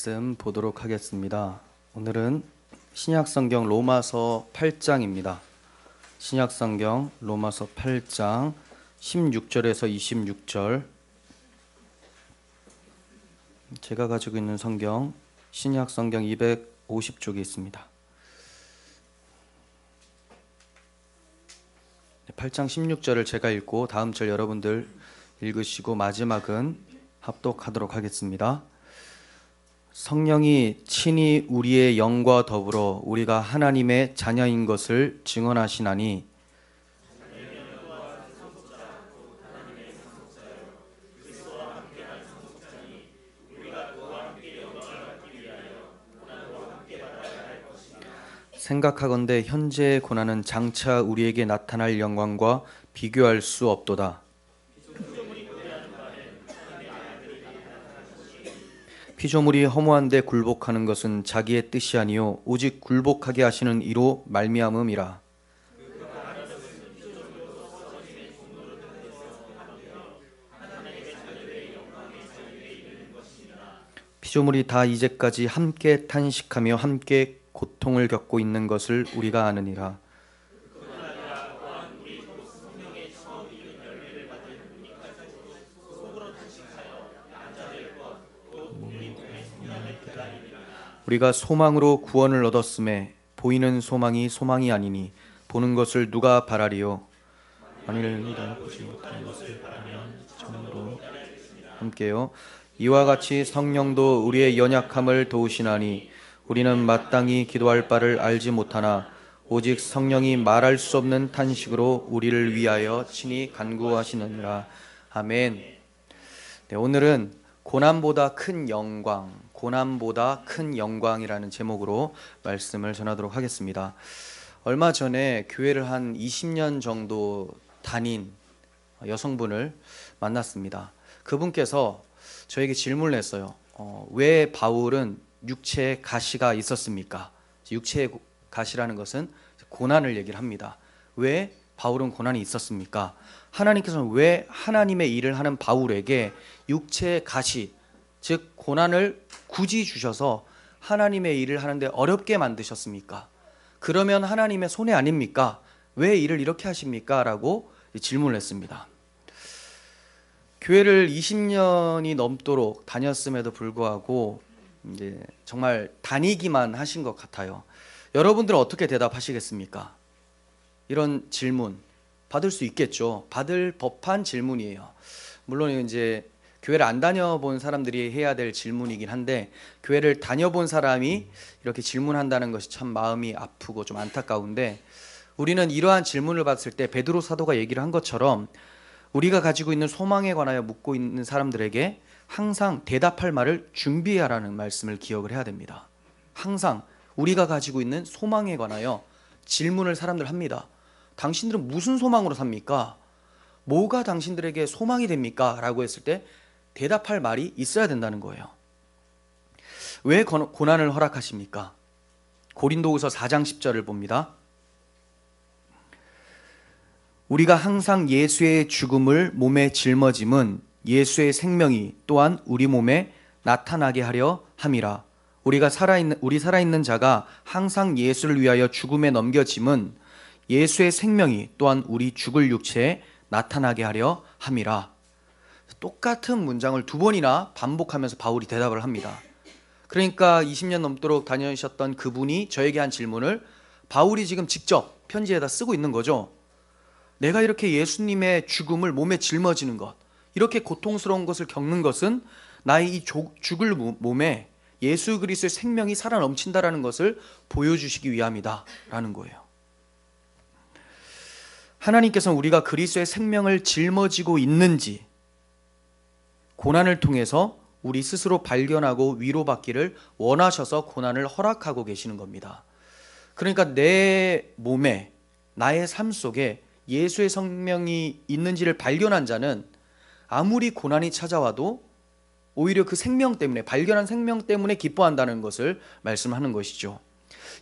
말씀 보도록 하겠습니다. 오늘은 신약성경 로마서 8장입니다. 신약성경 로마서 8장 16절에서 26절. 제가 가지고 있는 성경 신약성경 250쪽에 있습니다. 8장 16절을 제가 읽고 다음 절 여러분들 읽으시고 마지막은 합독하도록 하겠습니다. 성령이 친히 우리의 영과 더불어 우리가 하나님의 자녀인 것을 증언하시나니 생각하건대 현재의 고난은 장차 우리에게 나타날 영광과 비교할 수 없도다. 피조물이 허무한데 굴복하는 것은 자기의 뜻이 아니요 오직 굴복하게 하시는 이로 말미암음이라. 피조물이 다 이제까지 함께 탄식하며 함께 고통을 겪고 있는 것을 우리가 아느니라. 우리가 소망으로 구원을 얻었음에 보이는 소망이 소망이 아니니 보는 것을 누가 바라리요. 만일 우리가 보지 못하는 것을 바라면 참으로 함께요. 이와 같이 성령도 우리의 연약함을 도우시나니 우리는 마땅히 기도할 바를 알지 못하나 오직 성령이 말할 수 없는 탄식으로 우리를 위하여 친히 간구하시느니라. 아멘. 네, 오늘은 고난보다 큰 영광, 고난보다 큰 영광이라는 제목으로 말씀을 전하도록 하겠습니다. 얼마 전에 교회를 한 20년 정도 다닌 여성분을 만났습니다. 그분께서 저에게 질문을 했어요. 왜 바울은 육체에 가시가 있었습니까? 육체의 가시라는 것은 고난을 얘기를 합니다. 왜 바울은 고난이 있었습니까? 하나님께서는 왜 하나님의 일을 하는 바울에게 육체의 가시, 즉 고난을 굳이 주셔서 하나님의 일을 하는데 어렵게 만드셨습니까? 그러면 하나님의 손해 아닙니까? 왜 일을 이렇게 하십니까? 라고 질문을 했습니다. 교회를 20년이 넘도록 다녔음에도 불구하고 이제 정말 다니기만 하신 것 같아요. 여러분들은 어떻게 대답하시겠습니까? 이런 질문 받을 수 있겠죠. 받을 법한 질문이에요. 물론 이제 교회를 안 다녀본 사람들이 해야 될 질문이긴 한데 교회를 다녀본 사람이 이렇게 질문한다는 것이 참 마음이 아프고 좀 안타까운데, 우리는 이러한 질문을 받았을 때 베드로 사도가 얘기를 한 것처럼 우리가 가지고 있는 소망에 관하여 묻고 있는 사람들에게 항상 대답할 말을 준비하라는 말씀을 기억을 해야 됩니다. 항상 우리가 가지고 있는 소망에 관하여 질문을 사람들 합니다. 당신들은 무슨 소망으로 삽니까? 뭐가 당신들에게 소망이 됩니까? 라고 했을 때 대답할 말이 있어야 된다는 거예요. 왜 고난을 허락하십니까? 고린도후서 4장 10절을 봅니다. 우리가 항상 예수의 죽음을 몸에 짊어짐은 예수의 생명이 또한 우리 몸에 나타나게 하려 함이라. 우리 살아있는 자가 항상 예수를 위하여 죽음에 넘겨짐은 예수의 생명이 또한 우리 죽을 육체에 나타나게 하려 함이라. 똑같은 문장을 두 번이나 반복하면서 바울이 대답을 합니다. 그러니까 20년 넘도록 다니셨던 그분이 저에게 한 질문을 바울이 지금 직접 편지에다 쓰고 있는 거죠. 내가 이렇게 예수님의 죽음을 몸에 짊어지는 것, 이렇게 고통스러운 것을 겪는 것은 나의 이 죽을 몸에 예수 그리스도의 생명이 살아 넘친다라는 것을 보여주시기 위함이다 라는 거예요. 하나님께서는 우리가 그리스도의 생명을 짊어지고 있는지 고난을 통해서 우리 스스로 발견하고 위로받기를 원하셔서 고난을 허락하고 계시는 겁니다. 그러니까 내 몸에, 나의 삶 속에 예수의 생명이 있는지를 발견한 자는 아무리 고난이 찾아와도 오히려 그 생명 때문에, 발견한 생명 때문에 기뻐한다는 것을 말씀하는 것이죠.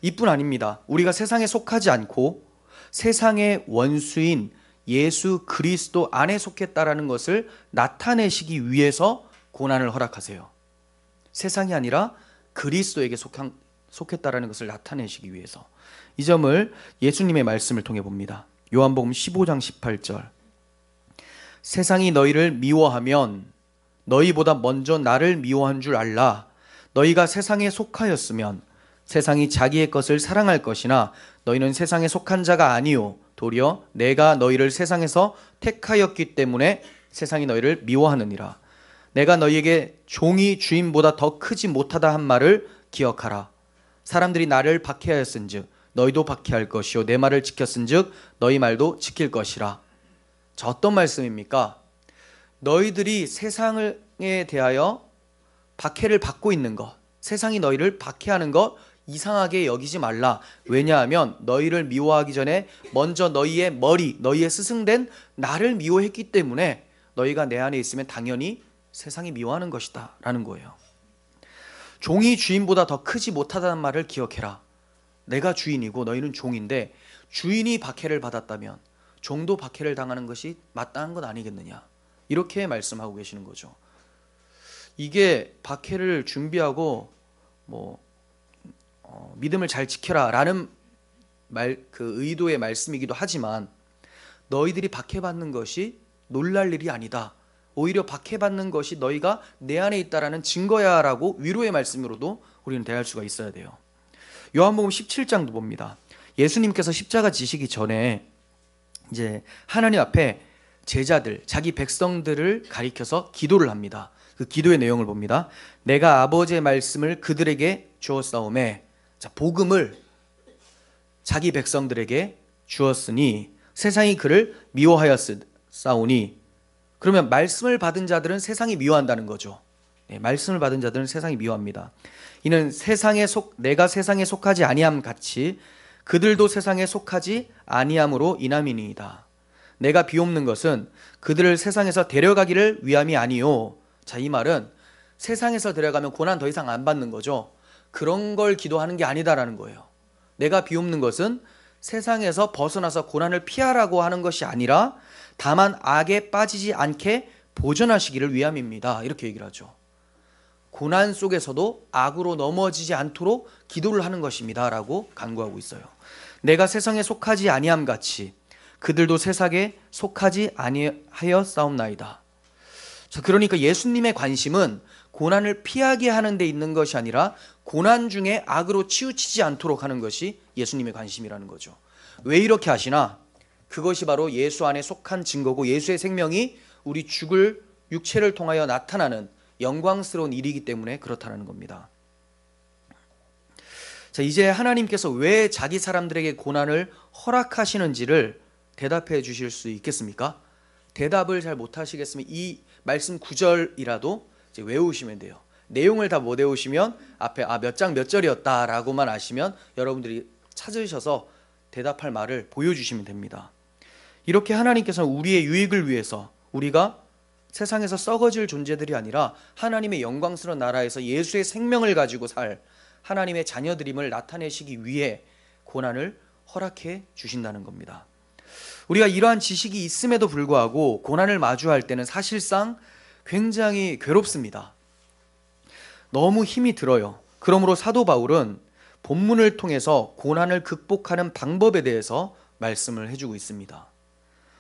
이뿐 아닙니다. 우리가 세상에 속하지 않고 세상의 원수인 예수 그리스도 안에 속했다라는 것을 나타내시기 위해서 고난을 허락하세요. 세상이 아니라 그리스도에게 속했다라는 것을 나타내시기 위해서 이 점을 예수님의 말씀을 통해 봅니다. 요한복음 15장 18절. 세상이 너희를 미워하면 너희보다 먼저 나를 미워한 줄 알라. 너희가 세상에 속하였으면 세상이 자기의 것을 사랑할 것이나 너희는 세상에 속한 자가 아니요 도리어 내가 너희를 세상에서 택하였기 때문에 세상이 너희를 미워하느니라. 내가 너희에게 종이 주인보다 더 크지 못하다 한 말을 기억하라. 사람들이 나를 박해하였은즉 너희도 박해할 것이요 내 말을 지켰은즉 너희 말도 지킬 것이라. 자, 어떤 말씀입니까? 너희들이 세상에 대하여 박해를 받고 있는 것, 세상이 너희를 박해하는 것 이상하게 여기지 말라. 왜냐하면 너희를 미워하기 전에 먼저 너희의 머리, 너희의 스승된 나를 미워했기 때문에 너희가 내 안에 있으면 당연히 세상이 미워하는 것이다 라는 거예요. 종이 주인보다 더 크지 못하다는 말을 기억해라. 내가 주인이고 너희는 종인데 주인이 박해를 받았다면 종도 박해를 당하는 것이 마땅한 것 아니겠느냐, 이렇게 말씀하고 계시는 거죠. 이게 박해를 준비하고 믿음을 잘 지켜라 라는 그 의도의 말씀이기도 하지만 너희들이 박해받는 것이 놀랄 일이 아니다, 오히려 박해받는 것이 너희가 내 안에 있다라는 증거야 라고 위로의 말씀으로도 우리는 대할 수가 있어야 돼요. 요한복음 17장도 봅니다. 예수님께서 십자가 지시기 전에 이제 하나님 앞에 제자들, 자기 백성들을 가리켜서 기도를 합니다. 그 기도의 내용을 봅니다. 내가 아버지의 말씀을 그들에게 주었사오매, 자, 복음을 자기 백성들에게 주었으니 세상이 그를 미워하였사오니, 그러면 말씀을 받은 자들은 세상이 미워한다는 거죠. 네, 말씀을 받은 자들은 세상이 미워합니다. 이는 내가 세상에 속하지 아니함 같이 그들도 세상에 속하지 아니함으로 인함이니이다. 내가 비옵는 것은 그들을 세상에서 데려가기를 위함이 아니요. 자, 이 말은 세상에서 데려가면 고난 더 이상 안 받는 거죠. 그런 걸 기도하는 게 아니다라는 거예요. 내가 비옵는 것은 세상에서 벗어나서 고난을 피하라고 하는 것이 아니라 다만 악에 빠지지 않게 보존하시기를 위함입니다. 이렇게 얘기를 하죠. 고난 속에서도 악으로 넘어지지 않도록 기도를 하는 것입니다 라고 간구하고 있어요. 내가 세상에 속하지 아니함 같이 그들도 세상에 속하지 아니하였사옵나이다. 자, 그러니까 예수님의 관심은 고난을 피하게 하는 데 있는 것이 아니라 고난 중에 악으로 치우치지 않도록 하는 것이 예수님의 관심이라는 거죠. 왜 이렇게 하시나? 그것이 바로 예수 안에 속한 증거고 예수의 생명이 우리 죽을 육체를 통하여 나타나는 영광스러운 일이기 때문에 그렇다는 겁니다. 자, 이제 하나님께서 왜 자기 사람들에게 고난을 허락하시는지를 대답해 주실 수 있겠습니까? 대답을 잘 못하시겠으면 이 말씀 9절이라도 이제 외우시면 돼요. 내용을 다 못 외우시면 앞에 몇 장 몇 절이었다라고만 아시면 여러분들이 찾으셔서 대답할 말을 보여주시면 됩니다. 이렇게 하나님께서는 우리의 유익을 위해서 우리가 세상에서 썩어질 존재들이 아니라 하나님의 영광스러운 나라에서 예수의 생명을 가지고 살 하나님의 자녀들임을 나타내시기 위해 고난을 허락해 주신다는 겁니다. 우리가 이러한 지식이 있음에도 불구하고 고난을 마주할 때는 사실상 굉장히 괴롭습니다. 너무 힘이 들어요. 그러므로 사도 바울은 본문을 통해서 고난을 극복하는 방법에 대해서 말씀을 해주고 있습니다.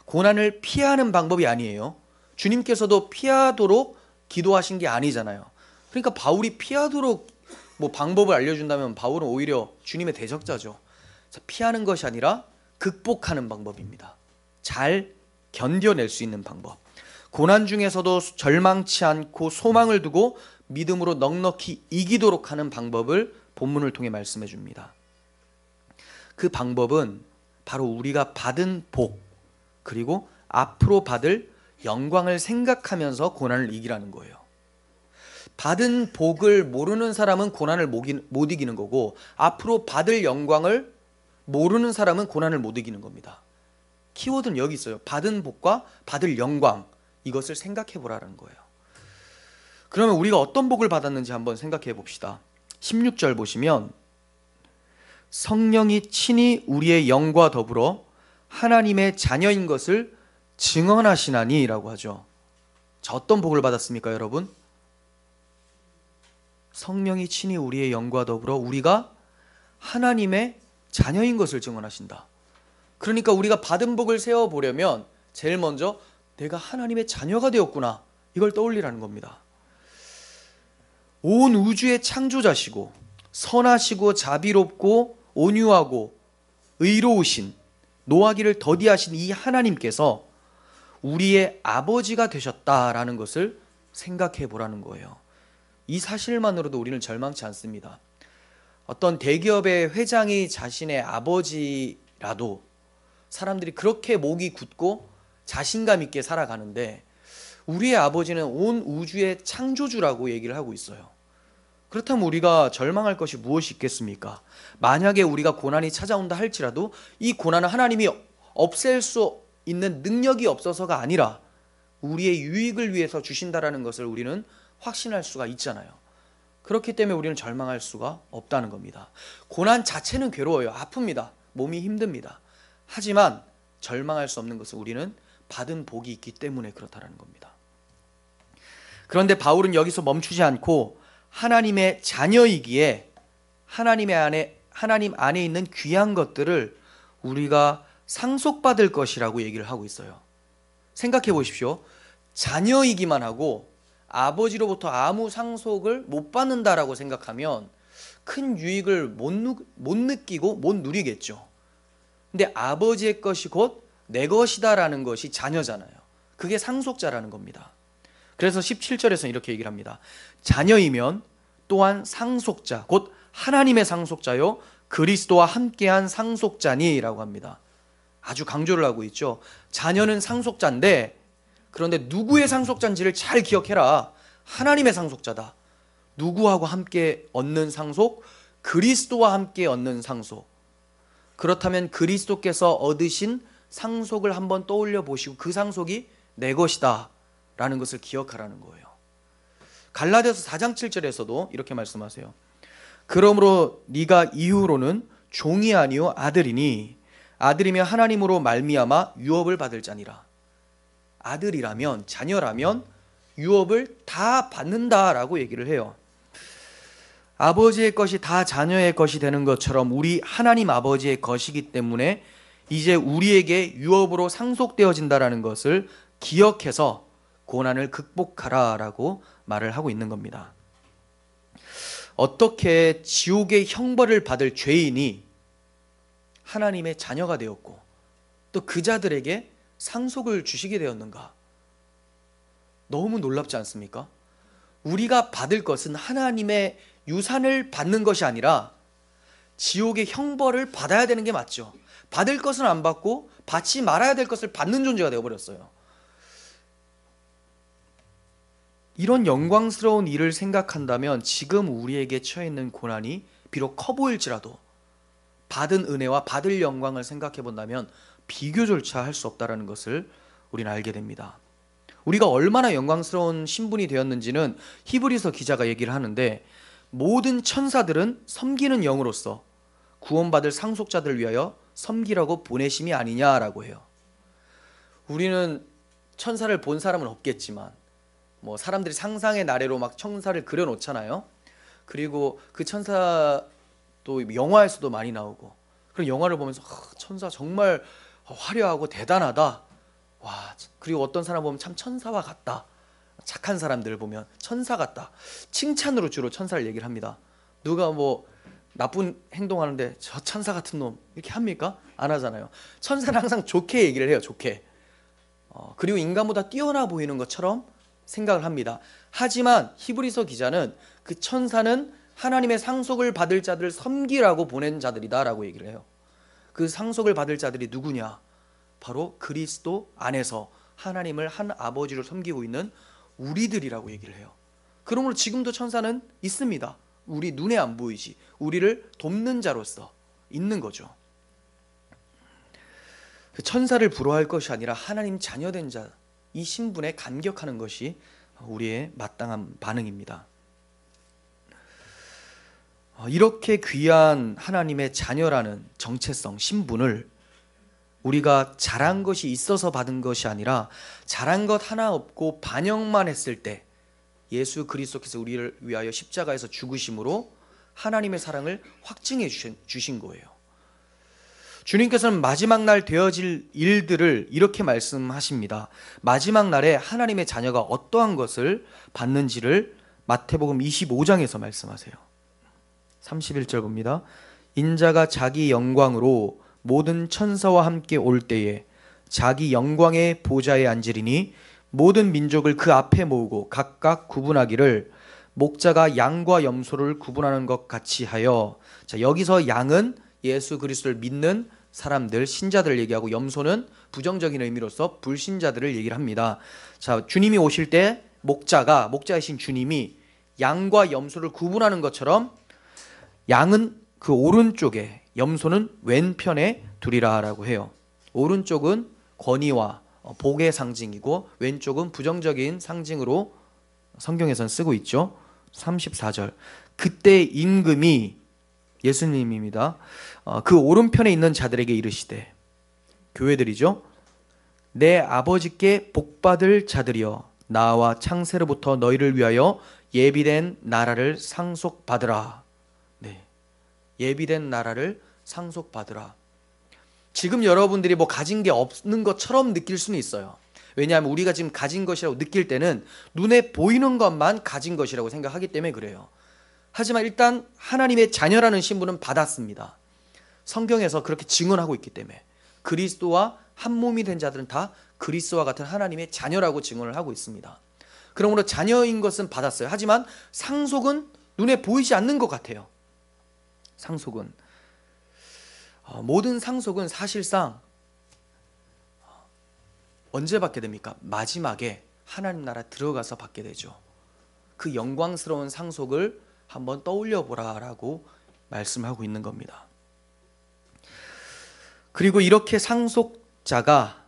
고난을 피하는 방법이 아니에요. 주님께서도 피하도록 기도하신 게 아니잖아요. 그러니까 바울이 피하도록 방법을 알려준다면 바울은 오히려 주님의 대적자죠. 피하는 것이 아니라 극복하는 방법입니다. 잘 견뎌낼 수 있는 방법. 고난 중에서도 절망치 않고 소망을 두고 믿음으로 넉넉히 이기도록 하는 방법을 본문을 통해 말씀해 줍니다. 그 방법은 바로 우리가 받은 복, 그리고 앞으로 받을 영광을 생각하면서 고난을 이기라는 거예요. 받은 복을 모르는 사람은 고난을 못 이기는 거고, 앞으로 받을 영광을 모르는 사람은 고난을 못 이기는 겁니다. 키워드는 여기 있어요. 받은 복과 받을 영광, 이것을 생각해 보라는 거예요. 그러면 우리가 어떤 복을 받았는지 한번 생각해 봅시다. 16절 보시면 성령이 친히 우리의 영과 더불어 하나님의 자녀인 것을 증언하시나니 라고 하죠. 자, 어떤 복을 받았습니까, 여러분? 성령이 친히 우리의 영과 더불어 우리가 하나님의 자녀인 것을 증언하신다. 그러니까 우리가 받은 복을 세어보려면 제일 먼저 내가 하나님의 자녀가 되었구나, 이걸 떠올리라는 겁니다. 온 우주의 창조자시고 선하시고 자비롭고 온유하고 의로우신, 노하기를 더디하신 이 하나님께서 우리의 아버지가 되셨다라는 것을 생각해 보라는 거예요. 이 사실만으로도 우리는 절망치 않습니다. 어떤 대기업의 회장이 자신의 아버지라도 사람들이 그렇게 목이 굳고 자신감 있게 살아가는데, 우리의 아버지는 온 우주의 창조주라고 얘기를 하고 있어요. 그렇다면 우리가 절망할 것이 무엇이 있겠습니까? 만약에 우리가 고난이 찾아온다 할지라도 이 고난은 하나님이 없앨 수 있는 능력이 없어서가 아니라 우리의 유익을 위해서 주신다라는 것을 우리는 확신할 수가 있잖아요. 그렇기 때문에 우리는 절망할 수가 없다는 겁니다. 고난 자체는 괴로워요. 아픕니다. 몸이 힘듭니다. 하지만 절망할 수 없는 것은 우리는 받은 복이 있기 때문에 그렇다는 겁니다. 그런데 바울은 여기서 멈추지 않고 하나님의 자녀이기에 하나님 안에 있는 귀한 것들을 우리가 상속받을 것이라고 얘기를 하고 있어요. 생각해 보십시오. 자녀이기만 하고 아버지로부터 아무 상속을 못 받는다라고 생각하면 큰 유익을 못 느끼고 못 누리겠죠. 근데 아버지의 것이 곧 내 것이다라는 것이 자녀잖아요. 그게 상속자라는 겁니다. 그래서 17절에서는 이렇게 얘기를 합니다. 자녀이면 또한 상속자, 곧 하나님의 상속자요 그리스도와 함께한 상속자니라고 합니다. 아주 강조를 하고 있죠. 자녀는 상속자인데, 그런데 누구의 상속자인지를 잘 기억해라. 하나님의 상속자다. 누구하고 함께 얻는 상속? 그리스도와 함께 얻는 상속. 그렇다면 그리스도께서 얻으신 상속을 한번 떠올려 보시고 그 상속이 내 것이다 라는 것을 기억하라는 거예요. 갈라디아서 4장 7절에서도 이렇게 말씀하세요. 그러므로 네가 이후로는 종이 아니요 아들이니 아들이면 하나님으로 말미암아 유업을 받을 자니라. 아들이라면, 자녀라면 유업을 다 받는다라고 얘기를 해요. 아버지의 것이 다 자녀의 것이 되는 것처럼 우리 하나님 아버지의 것이기 때문에 이제 우리에게 유업으로 상속되어진다라는 것을 기억해서 고난을 극복하라라고 말을 하고 있는 겁니다. 어떻게 지옥의 형벌을 받을 죄인이 하나님의 자녀가 되었고 또 그 자들에게 상속을 주시게 되었는가? 너무 놀랍지 않습니까? 우리가 받을 것은 하나님의 유산을 받는 것이 아니라 지옥의 형벌을 받아야 되는 게 맞죠. 받을 것은 안 받고 받지 말아야 될 것을 받는 존재가 되어버렸어요. 이런 영광스러운 일을 생각한다면 지금 우리에게 처해 있는 고난이 비록 커 보일지라도 받은 은혜와 받을 영광을 생각해 본다면 비교조차 할 수 없다는 것을 우리는 알게 됩니다. 우리가 얼마나 영광스러운 신분이 되었는지는 히브리서 기자가 얘기를 하는데, 모든 천사들은 섬기는 영으로서 구원받을 상속자들을 위하여 섬기라고 보내심이 아니냐라고 해요. 우리는 천사를 본 사람은 없겠지만 뭐 사람들이 상상의 나래로 막 천사를 그려놓잖아요. 그리고 그 천사 또 영화에서도 많이 나오고, 그런 영화를 보면서 천사 정말 화려하고 대단하다. 와, 그리고 어떤 사람 보면 참 천사와 같다. 착한 사람들 보면 천사 같다. 칭찬으로 주로 천사를 얘기를 합니다. 누가 뭐 나쁜 행동하는데 저 천사 같은 놈 이렇게 합니까? 안 하잖아요. 천사는 항상 좋게 얘기를 해요. 좋게. 그리고 인간보다 뛰어나 보이는 것처럼 생각을 합니다. 하지만 히브리서 기자는 그 천사는 하나님의 상속을 받을 자들을 섬기라고 보낸 자들이다라고 얘기를 해요. 그 상속을 받을 자들이 누구냐? 바로 그리스도 안에서 하나님을 한 아버지를 섬기고 있는 우리들이라고 얘기를 해요. 그러므로 지금도 천사는 있습니다. 우리 눈에 안 보이지. 우리를 돕는 자로서 있는 거죠. 그 천사를 부러워할 것이 아니라 하나님 자녀된 자, 이 신분에 감격하는 것이 우리의 마땅한 반응입니다. 이렇게 귀한 하나님의 자녀라는 정체성, 신분을 우리가 잘한 것이 있어서 받은 것이 아니라 잘한 것 하나 없고 반역만 했을 때 예수 그리스도께서 우리를 위하여 십자가에서 죽으심으로 하나님의 사랑을 확증해 주신 거예요. 주님께서는 마지막 날 되어질 일들을 이렇게 말씀하십니다. 마지막 날에 하나님의 자녀가 어떠한 것을 받는지를 마태복음 25장에서 말씀하세요. 31절 봅니다. 인자가 자기 영광으로 모든 천사와 함께 올 때에 자기 영광의 보좌에 앉으리니 모든 민족을 그 앞에 모으고 각각 구분하기를 목자가 양과 염소를 구분하는 것 같이 하여. 자, 여기서 양은 예수 그리스도를 믿는 사람들, 신자들을 얘기하고, 염소는 부정적인 의미로서 불신자들을 얘기를 합니다. 자, 주님이 오실 때 목자이신 주님이 양과 염소를 구분하는 것처럼 양은 그 오른쪽에, 염소는 왼편에 두리라라고 해요. 오른쪽은 권위와 복의 상징이고 왼쪽은 부정적인 상징으로 성경에서는 쓰고 있죠. 34절. 그때 임금이, 예수님입니다, 그 오른편에 있는 자들에게 이르시되, 교회들이죠. 내 아버지께 복받을 자들이여, 나와 창세로부터 너희를 위하여 예비된 나라를 상속받으라. 네, 예비된 나라를 상속받으라. 지금 여러분들이 뭐 가진 게 없는 것처럼 느낄 수는 있어요. 왜냐하면 우리가 지금 가진 것이라고 느낄 때는 눈에 보이는 것만 가진 것이라고 생각하기 때문에 그래요. 하지만 일단 하나님의 자녀라는 신분은 받았습니다. 성경에서 그렇게 증언하고 있기 때문에 그리스도와 한 몸이 된 자들은 다 그리스도와 같은 하나님의 자녀라고 증언을 하고 있습니다. 그러므로 자녀인 것은 받았어요. 하지만 상속은 눈에 보이지 않는 것 같아요. 상속은, 모든 상속은 사실상 언제 받게 됩니까? 마지막에 하나님 나라 들어가서 받게 되죠. 그 영광스러운 상속을 한번 떠올려 보라라고 말씀하고 있는 겁니다. 그리고 이렇게 상속자가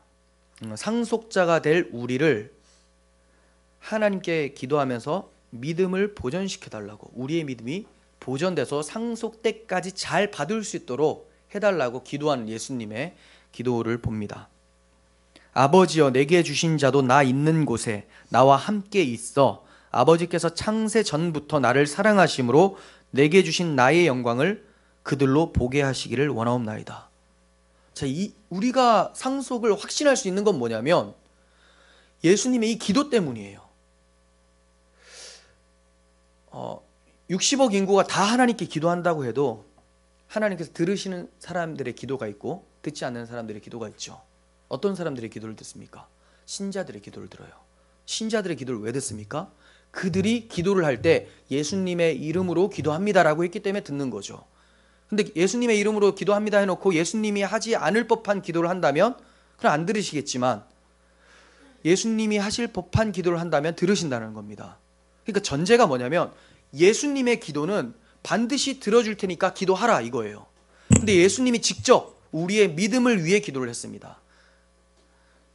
될 우리를 하나님께 기도하면서 믿음을 보존시켜 달라고, 우리의 믿음이 보존돼서 상속 때까지 잘 받을 수 있도록 해달라고 기도하는 예수님의 기도를 봅니다. 아버지여, 내게 주신 자도 나 있는 곳에 나와 함께 있어 아버지께서 창세 전부터 나를 사랑하심으로 내게 주신 나의 영광을 그들로 보게 하시기를 원하옵나이다. 자, 우리가 상속을 확신할 수 있는 건 뭐냐면 예수님의 이 기도 때문이에요. 60억 인구가 다 하나님께 기도한다고 해도 하나님께서 들으시는 사람들의 기도가 있고 듣지 않는 사람들의 기도가 있죠. 어떤 사람들의 기도를 듣습니까? 신자들의 기도를 들어요. 신자들의 기도를 왜 듣습니까? 그들이 기도를 할 때 예수님의 이름으로 기도합니다라고 했기 때문에 듣는 거죠. 근데 예수님의 이름으로 기도합니다 해놓고 예수님이 하지 않을 법한 기도를 한다면 그럼 안 들으시겠지만, 예수님이 하실 법한 기도를 한다면 들으신다는 겁니다. 그러니까 전제가 뭐냐면 예수님의 기도는 반드시 들어줄 테니까 기도하라 이거예요. 근데 예수님이 직접 우리의 믿음을 위해 기도를 했습니다.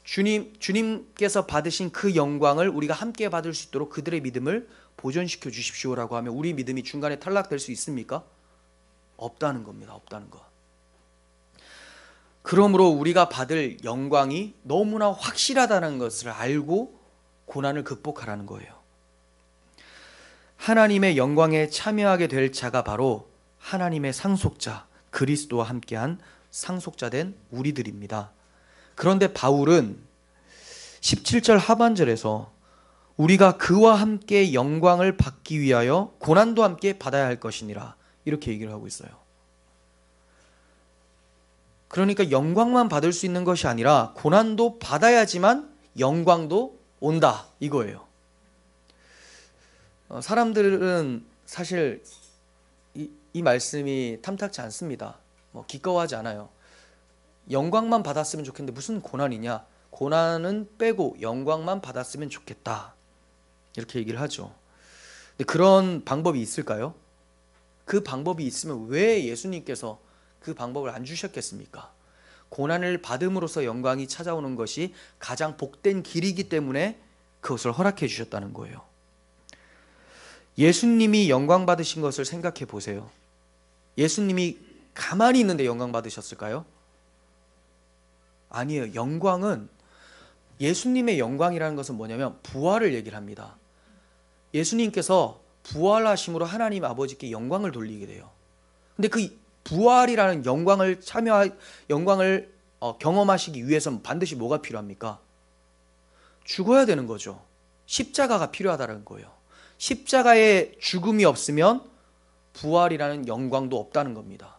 주님께서 받으신 그 영광을 우리가 함께 받을 수 있도록 그들의 믿음을 보존시켜 주십시오라고 하면 우리 믿음이 중간에 탈락될 수 있습니까? 없다는 겁니다. 없다는 거. 그러므로 우리가 받을 영광이 너무나 확실하다는 것을 알고 고난을 극복하라는 거예요. 하나님의 영광에 참여하게 될 자가 바로 하나님의 상속자, 그리스도와 함께한 상속자된 우리들입니다. 그런데 바울은 17절 하반절에서 우리가 그와 함께 영광을 받기 위하여 고난도 함께 받아야 할 것이니라 이렇게 얘기를 하고 있어요. 그러니까 영광만 받을 수 있는 것이 아니라 고난도 받아야지만 영광도 온다 이거예요. 사람들은 사실 이 말씀이 탐탁지 않습니다. 기꺼워하지 않아요. 영광만 받았으면 좋겠는데 무슨 고난이냐, 고난은 빼고 영광만 받았으면 좋겠다 이렇게 얘기를 하죠. 근데 그런 방법이 있을까요? 그 방법이 있으면 왜 예수님께서 그 방법을 안 주셨겠습니까? 고난을 받음으로써 영광이 찾아오는 것이 가장 복된 길이기 때문에 그것을 허락해 주셨다는 거예요. 예수님이 영광 받으신 것을 생각해 보세요. 예수님이 가만히 있는데 영광 받으셨을까요? 아니에요. 영광은, 예수님의 영광이라는 것은 뭐냐면 부활을 얘기를 합니다. 예수님께서 부활하심으로 하나님 아버지께 영광을 돌리게 돼요. 근데 그 부활이라는 영광을 경험하시기 위해서는 반드시 뭐가 필요합니까? 죽어야 되는 거죠. 십자가가 필요하다는 거예요. 십자가의 죽음이 없으면 부활이라는 영광도 없다는 겁니다.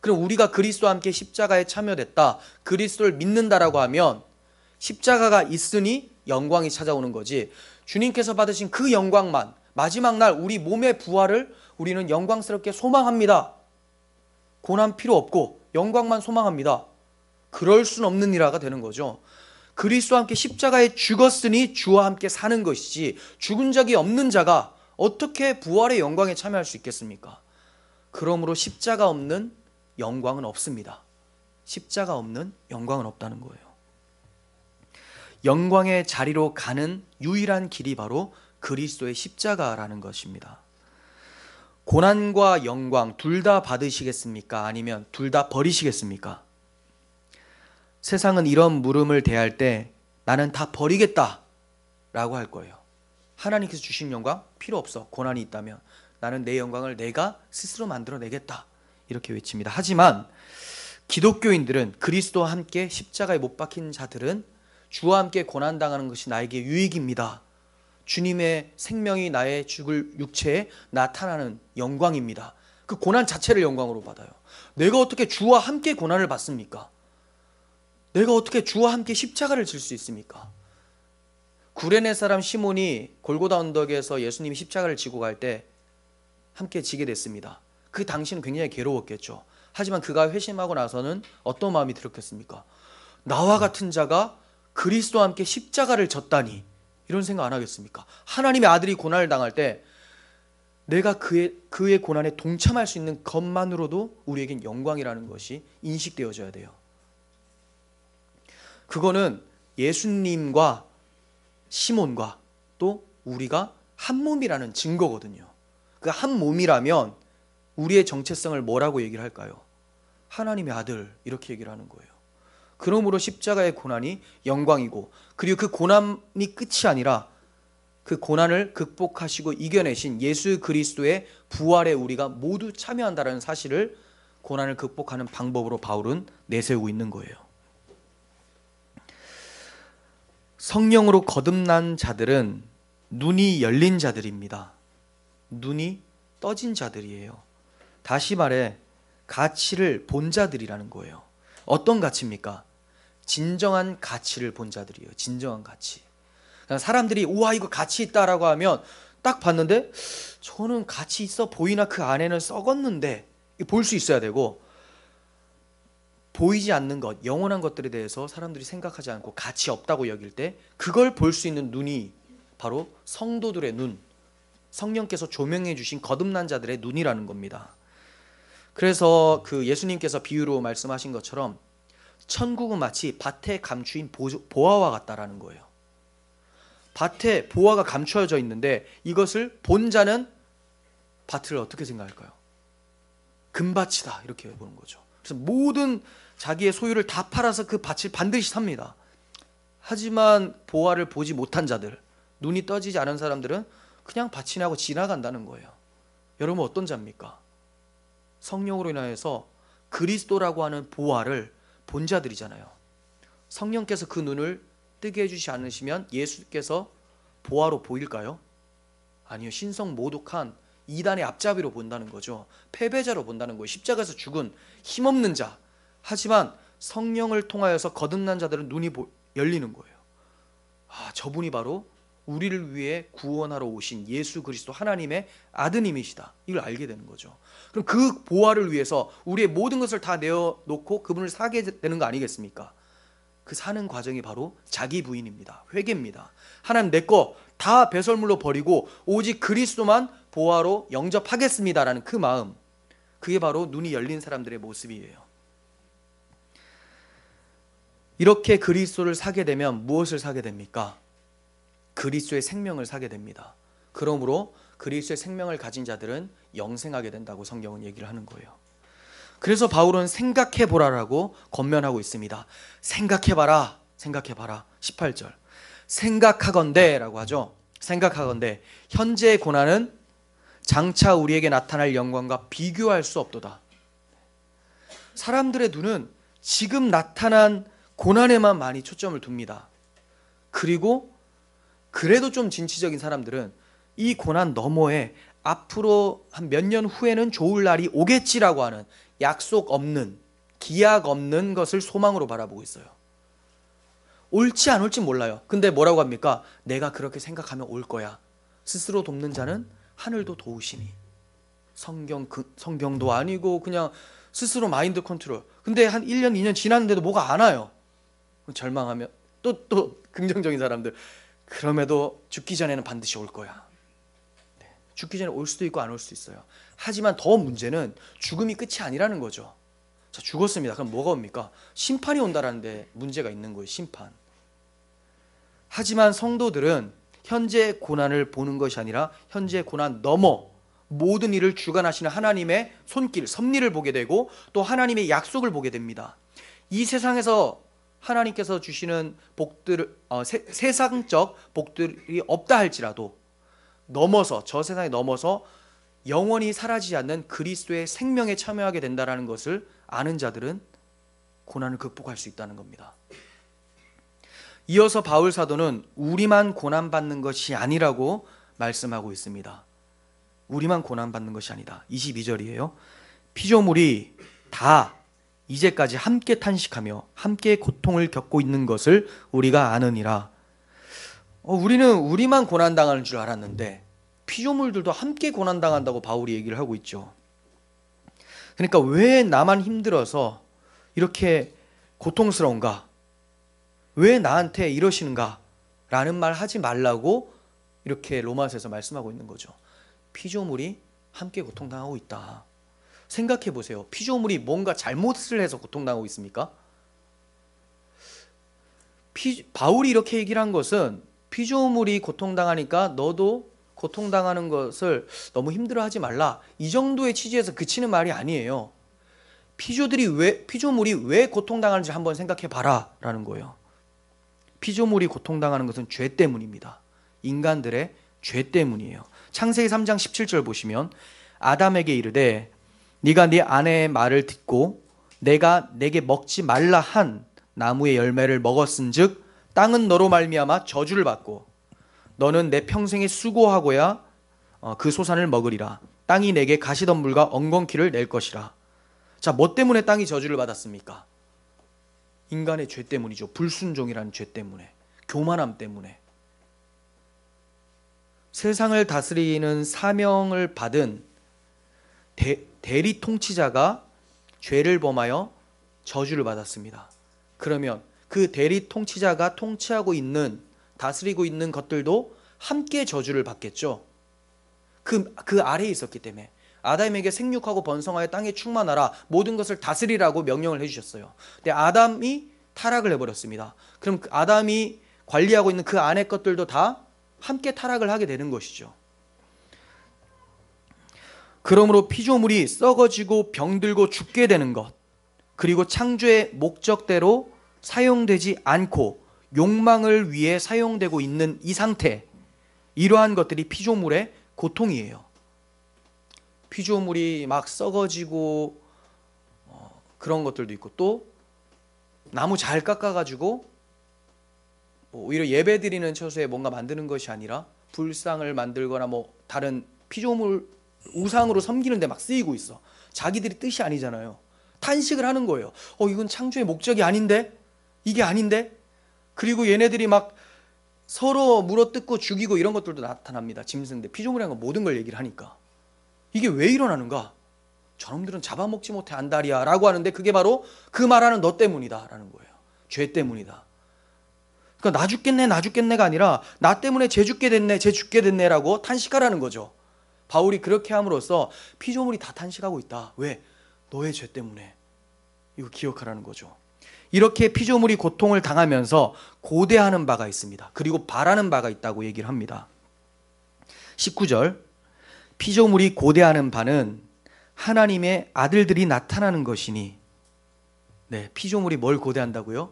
그럼 우리가 그리스도와 함께 십자가에 참여됐다, 그리스도를 믿는다라고 하면 십자가가 있으니 영광이 찾아오는 거지, 주님께서 받으신 그 영광만, 마지막 날 우리 몸의 부활을 우리는 영광스럽게 소망합니다. 고난 필요 없고 영광만 소망합니다. 그럴 순 없는 일화가 되는 거죠. 그리스도와 함께 십자가에 죽었으니 주와 함께 사는 것이지, 죽은 적이 없는 자가 어떻게 부활의 영광에 참여할 수 있겠습니까? 그러므로 십자가 없는 영광은 없습니다. 십자가 없는 영광은 없다는 거예요. 영광의 자리로 가는 유일한 길이 바로 그리스도의 십자가라는 것입니다. 고난과 영광 둘 다 받으시겠습니까? 아니면 둘 다 버리시겠습니까? 세상은 이런 물음을 대할 때 나는 다 버리겠다 라고 할 거예요. 하나님께서 주신 영광 필요 없어. 고난이 있다면 나는 내 영광을 내가 스스로 만들어내겠다 이렇게 외칩니다. 하지만 기독교인들은, 그리스도와 함께 십자가에 못 박힌 자들은 주와 함께 고난당하는 것이 나에게 유익입니다. 주님의 생명이 나의 죽을 육체에 나타나는 영광입니다. 그 고난 자체를 영광으로 받아요. 내가 어떻게 주와 함께 고난을 받습니까? 내가 어떻게 주와 함께 십자가를 질 수 있습니까? 구레네 사람 시몬이 골고다 언덕에서 예수님이 십자가를 지고 갈 때 함께 지게 됐습니다. 그 당시는 굉장히 괴로웠겠죠. 하지만 그가 회심하고 나서는 어떤 마음이 들었겠습니까? 나와 같은 자가 그리스도와 함께 십자가를 졌다니, 이런 생각 안 하겠습니까? 하나님의 아들이 고난을 당할 때 내가 그의 고난에 동참할 수 있는 것만으로도 우리에겐 영광이라는 것이 인식되어져야 돼요. 그거는 예수님과 시몬과 또 우리가 한 몸이라는 증거거든요. 그 한 몸이라면 우리의 정체성을 뭐라고 얘기를 할까요? 하나님의 아들, 이렇게 얘기를 하는 거예요. 그러므로 십자가의 고난이 영광이고, 그리고 그 고난이 끝이 아니라 그 고난을 극복하시고 이겨내신 예수 그리스도의 부활에 우리가 모두 참여한다는 사실을 고난을 극복하는 방법으로 바울은 내세우고 있는 거예요. 성령으로 거듭난 자들은 눈이 열린 자들입니다. 눈이 떠진 자들이에요. 다시 말해 가치를 본 자들이라는 거예요. 어떤 가치입니까? 진정한 가치를 본 자들이에요. 진정한 가치. 사람들이 우와 이거 가치 있다라고 하면 딱 봤는데 저는 가치 있어 보이나, 그 안에는 썩었는데, 볼 수 있어야 되고, 보이지 않는 것, 영원한 것들에 대해서 사람들이 생각하지 않고 가치 없다고 여길 때 그걸 볼 수 있는 눈이 바로 성도들의 눈, 성령께서 조명해 주신 거듭난 자들의 눈이라는 겁니다. 그래서 그 예수님께서 비유로 말씀하신 것처럼 천국은 마치 밭에 감추인 보화와 같다라는 거예요. 밭에 보화가 감춰져 있는데 이것을 본 자는 밭을 어떻게 생각할까요? 금밭이다, 이렇게 보는 거죠. 그래서 모든 자기의 소유를 다 팔아서 그 밭을 반드시 삽니다. 하지만 보화를 보지 못한 자들, 눈이 떠지지 않은 사람들은 그냥 밭이나 하고 지나간다는 거예요. 여러분 어떤 자입니까? 성령으로 인하여서 그리스도라고 하는 보화를 본 자들이잖아요. 성령께서 그 눈을 뜨게 해주지 않으시면 예수께서 보화로 보일까요? 아니요. 신성모독한 이단의 앞잡이로 본다는 거죠. 패배자로 본다는 거예요. 십자가에서 죽은 힘없는 자. 하지만 성령을 통하여서 거듭난 자들은 눈이 열리는 거예요. 저분이 바로 우리를 위해 구원하러 오신 예수 그리스도 하나님의 아드님이시다, 이걸 알게 되는 거죠. 그럼 그 보화를 위해서 우리의 모든 것을 다 내어놓고 그분을 사게 되는 거 아니겠습니까? 그 사는 과정이 바로 자기 부인입니다. 회개입니다. 하나님 내 거 다 배설물로 버리고 오직 그리스도만 보화로 영접하겠습니다라는 그 마음, 그게 바로 눈이 열린 사람들의 모습이에요. 이렇게 그리스도를 사게 되면 무엇을 사게 됩니까? 그리스도의 생명을 사게 됩니다. 그러므로 그리스도의 생명을 가진 자들은 영생하게 된다고 성경은 얘기를 하는 거예요. 그래서 바울은 생각해보라라고 권면하고 있습니다. 생각해봐라, 생각해봐라. 18절 생각하건대 라고 하죠. 생각하건대 현재의 고난은 장차 우리에게 나타날 영광과 비교할 수 없도다. 사람들의 눈은 지금 나타난 고난에만 많이 초점을 둡니다. 그리고 그래도 좀 진취적인 사람들은 이 고난 너머에 앞으로 한 몇 년 후에는 좋을 날이 오겠지라고 하는 약속 없는, 기약 없는 것을 소망으로 바라보고 있어요. 올지 안 올지 몰라요. 근데 뭐라고 합니까? 내가 그렇게 생각하면 올 거야. 스스로 돕는 자는 하늘도 도우시니. 성경도 아니고 그냥 스스로 마인드 컨트롤. 근데 한 1년, 2년 지났는데도 뭐가 안 와요. 절망하면 또 긍정적인 사람들, 그럼에도 죽기 전에는 반드시 올 거야. 죽기 전에 올 수도 있고 안 올 수도 있어요. 하지만 더 문제는 죽음이 끝이 아니라는 거죠. 자, 죽었습니다. 그럼 뭐가 옵니까? 심판이 온다라는 데 문제가 있는 거예요. 심판. 하지만 성도들은 현재 고난을 보는 것이 아니라 현재 고난 넘어 모든 일을 주관하시는 하나님의 손길, 섭리를 보게 되고 또 하나님의 약속을 보게 됩니다. 이 세상에서 하나님께서 주시는 복들, 세상적 복들이 없다 할지라도 넘어서, 저 세상에 넘어서 영원히 사라지지 않는 그리스도의 생명에 참여하게 된다는 것을 아는 자들은 고난을 극복할 수 있다는 겁니다. 이어서 바울 사도는 우리만 고난받는 것이 아니라고 말씀하고 있습니다. 우리만 고난받는 것이 아니다. 22절이에요. 피조물이 다 이제까지 함께 탄식하며 함께 고통을 겪고 있는 것을 우리가 아느니라. 우리는 우리만 고난당하는 줄 알았는데 피조물들도 함께 고난당한다고 바울이 얘기를 하고 있죠. 그러니까 왜 나만 힘들어서 이렇게 고통스러운가? 왜 나한테 이러시는가? 라는 말 하지 말라고 이렇게 로마서에서 말씀하고 있는 거죠. 피조물이 함께 고통당하고 있다. 생각해 보세요. 피조물이 뭔가 잘못을 해서 고통당하고 있습니까? 바울이 이렇게 얘기를 한 것은 피조물이 고통당하니까 너도 고통당하는 것을 너무 힘들어하지 말라, 이 정도의 취지에서 그치는 말이 아니에요. 피조물이 왜 고통당하는지 한번 생각해 봐라 라는 거예요. 피조물이 고통당하는 것은 죄 때문입니다. 인간들의 죄 때문이에요. 창세기 3장 17절 보시면 아담에게 이르되 네가 네 아내의 말을 듣고 내가 내게 먹지 말라 한 나무의 열매를 먹었은즉 땅은 너로 말미암아 저주를 받고 너는 내 평생에 수고하고야 그 소산을 먹으리라. 땅이 내게 가시덤불과 엉겅퀴를 낼 것이라. 자, 뭐 때문에 땅이 저주를 받았습니까? 인간의 죄 때문이죠. 불순종이라는 죄 때문에, 교만함 때문에. 세상을 다스리는 사명을 받은 대리 통치자가 죄를 범하여 저주를 받았습니다. 그러면 그 대리 통치자가 통치하고 있는, 다스리고 있는 것들도 함께 저주를 받겠죠. 그 아래에 있었기 때문에. 아담에게 생육하고 번성하여 땅에 충만하라, 모든 것을 다스리라고 명령을 해주셨어요. 근데 아담이 타락을 해버렸습니다. 그럼 아담이 관리하고 있는 그 안의 것들도 다 함께 타락을 하게 되는 것이죠. 그러므로 피조물이 썩어지고 병들고 죽게 되는 것, 그리고 창조의 목적대로 사용되지 않고 욕망을 위해 사용되고 있는 이 상태, 이러한 것들이 피조물의 고통이에요. 피조물이 막 썩어지고 그런 것들도 있고, 또 나무 잘 깎아가지고 오히려 예배 드리는 처소에 뭔가 만드는 것이 아니라 불상을 만들거나 다른 피조물 우상으로 섬기는데 막 쓰이고 있어. 자기들이 뜻이 아니잖아요. 탄식을 하는 거예요. 이건 창조의 목적이 아닌데? 이게 아닌데? 그리고 얘네들이 막 서로 물어뜯고 죽이고 이런 것들도 나타납니다. 짐승들, 피조물이란 건 모든 걸 얘기를 하니까. 이게 왜 일어나는가? 저놈들은 잡아먹지 못해 안달이야 라고 하는데, 그게 바로 그 말하는 너 때문이다 라는 거예요. 죄 때문이다. 그러니까 나 죽겠네가 아니라 나 때문에 쟤 죽게 됐네 라고 탄식하라는 거죠. 바울이 그렇게 함으로써 피조물이 다 탄식하고 있다. 왜? 너의 죄 때문에. 이거 기억하라는 거죠. 이렇게 피조물이 고통을 당하면서 고대하는 바가 있습니다. 그리고 바라는 바가 있다고 얘기를 합니다. 19절, 피조물이 고대하는 바는 하나님의 아들들이 나타나는 것이니. 네, 피조물이 뭘 고대한다고요?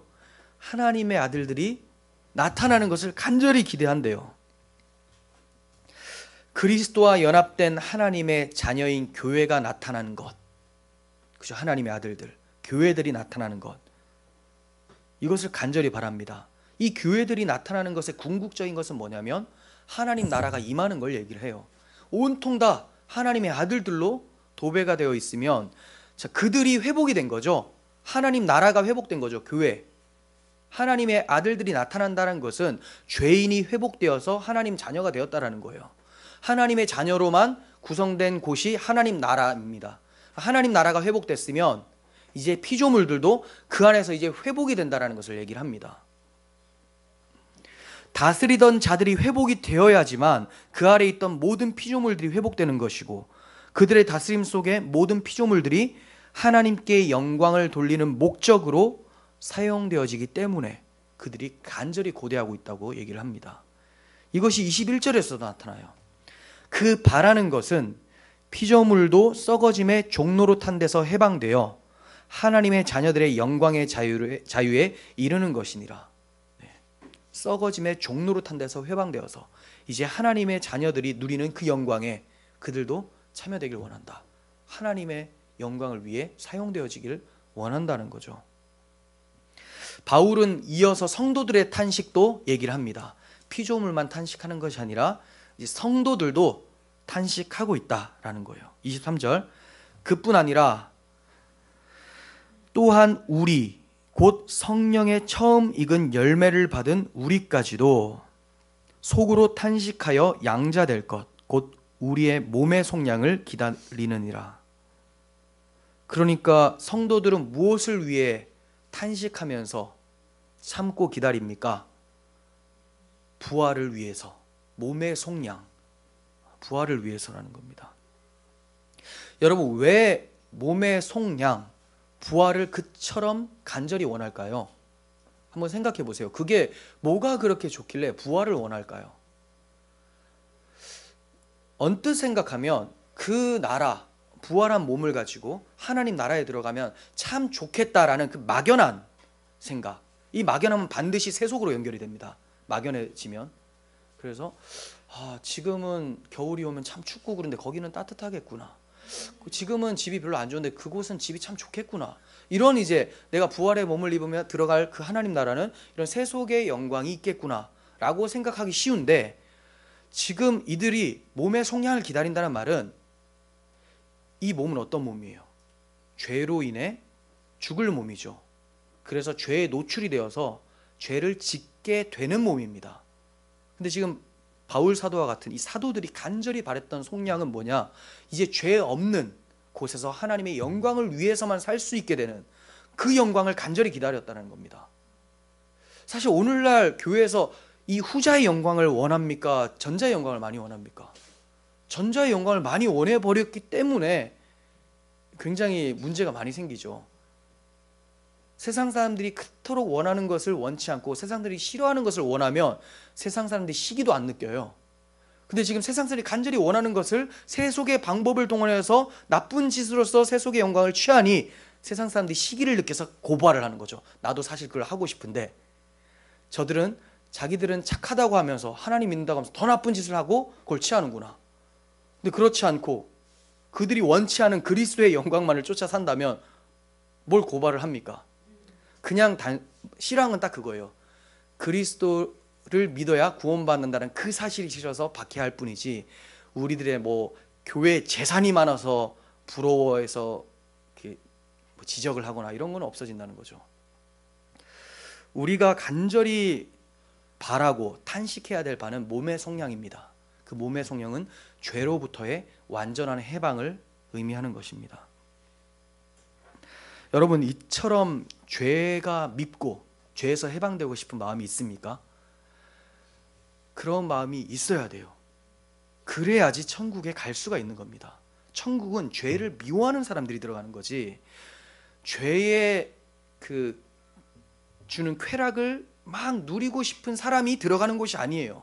하나님의 아들들이 나타나는 것을 간절히 기대한대요. 그리스도와 연합된 하나님의 자녀인 교회가 나타나는 것, 그죠? 하나님의 아들들, 교회들이 나타나는 것, 이것을 간절히 바랍니다. 이 교회들이 나타나는 것의 궁극적인 것은 뭐냐면 하나님 나라가 임하는 걸 얘기를 해요. 온통 다 하나님의 아들들로 도배가 되어 있으면, 자, 그들이 회복이 된 거죠. 하나님 나라가 회복된 거죠. 교회, 하나님의 아들들이 나타난다는 것은 죄인이 회복되어서 하나님 자녀가 되었다라는 거예요. 하나님의 자녀로만 구성된 곳이 하나님 나라입니다. 하나님 나라가 회복됐으면 이제 피조물들도 그 안에서 이제 회복이 된다라는 것을 얘기를 합니다. 다스리던 자들이 회복이 되어야지만 그 아래에 있던 모든 피조물들이 회복되는 것이고, 그들의 다스림 속에 모든 피조물들이 하나님께 영광을 돌리는 목적으로 사용되어지기 때문에 그들이 간절히 고대하고 있다고 얘기를 합니다. 이것이 21절에서도 나타나요. 그 바라는 것은 피조물도 썩어짐의 종로로 탄 데서 해방되어 하나님의 자녀들의 영광의 자유에 이르는 것이니라. 썩어짐의 종로로 탄 데서 회방되어서 이제 하나님의 자녀들이 누리는 그 영광에 그들도 참여되길 원한다. 하나님의 영광을 위해 사용되어지길 원한다는 거죠. 바울은 이어서 성도들의 탄식도 얘기를 합니다. 피조물만 탄식하는 것이 아니라 이제 성도들도 탄식하고 있다라는 거예요. 23절, 그뿐 아니라 또한 우리 곧 성령의 처음 익은 열매를 받은 우리까지도 속으로 탄식하여 양자될 것, 곧 우리의 몸의 속량을 기다리느니라. 그러니까 성도들은 무엇을 위해 탄식하면서 참고 기다립니까? 부활을 위해서, 몸의 속량, 부활을 위해서라는 겁니다. 여러분, 왜 몸의 속량, 부활을 그처럼 간절히 원할까요? 한번 생각해 보세요. 그게 뭐가 그렇게 좋길래 부활을 원할까요? 언뜻 생각하면 그 나라, 부활한 몸을 가지고 하나님 나라에 들어가면 참 좋겠다라는 그 막연한 생각, 이 막연함은 반드시 세속으로 연결이 됩니다. 막연해지면. 그래서 지금은 겨울이 오면 참 춥고 그런데 거기는 따뜻하겠구나. 지금은 집이 별로 안 좋은데 그곳은 집이 참 좋겠구나. 이런 이제 내가 부활의 몸을 입으며 들어갈 그 하나님 나라는 이런 세속의 영광이 있겠구나 라고 생각하기 쉬운데, 지금 이들이 몸의 속량을 기다린다는 말은 이 몸은 어떤 몸이에요? 죄로 인해 죽을 몸이죠. 그래서 죄에 노출이 되어서 죄를 짓게 되는 몸입니다. 근데 지금 바울 사도와 같은 이 사도들이 간절히 바랬던 속량은 뭐냐? 이제 죄 없는 곳에서 하나님의 영광을 위해서만 살 수 있게 되는 그 영광을 간절히 기다렸다는 겁니다. 사실 오늘날 교회에서 이 후자의 영광을 원합니까? 전자의 영광을 많이 원합니까? 전자의 영광을 많이 원해버렸기 때문에 굉장히 문제가 많이 생기죠. 세상 사람들이 그토록 원하는 것을 원치 않고 세상 사람들이 싫어하는 것을 원하면 세상 사람들이 시기도 안 느껴요. 근데 지금 세상 사람들이 간절히 원하는 것을 세속의 방법을 동원해서 나쁜 짓으로서 세속의 영광을 취하니 세상 사람들이 시기를 느껴서 고발을 하는 거죠. 나도 사실 그걸 하고 싶은데 자기들은 착하다고 하면서 하나님 믿는다고 하면서 더 나쁜 짓을 하고 그걸 취하는구나. 근데 그렇지 않고 그들이 원치 않은 그리스도의 영광만을 쫓아 산다면 뭘 고발을 합니까? 그냥 실황은 딱 그거예요. 그리스도를 믿어야 구원받는다는 그 사실이 싫어서 박해할 뿐이지, 우리들의 뭐 교회 재산이 많아서 부러워해서 이렇게 지적을 하거나 이런 건 없어진다는 거죠. 우리가 간절히 바라고 탄식해야 될 바는 몸의 속량입니다. 그 몸의 속량은 죄로부터의 완전한 해방을 의미하는 것입니다. 여러분, 이처럼 죄가 밉고 죄에서 해방되고 싶은 마음이 있습니까? 그런 마음이 있어야 돼요. 그래야지 천국에 갈 수가 있는 겁니다. 천국은 죄를 미워하는 사람들이 들어가는 거지, 죄의 그 주는 쾌락을 막 누리고 싶은 사람이 들어가는 곳이 아니에요.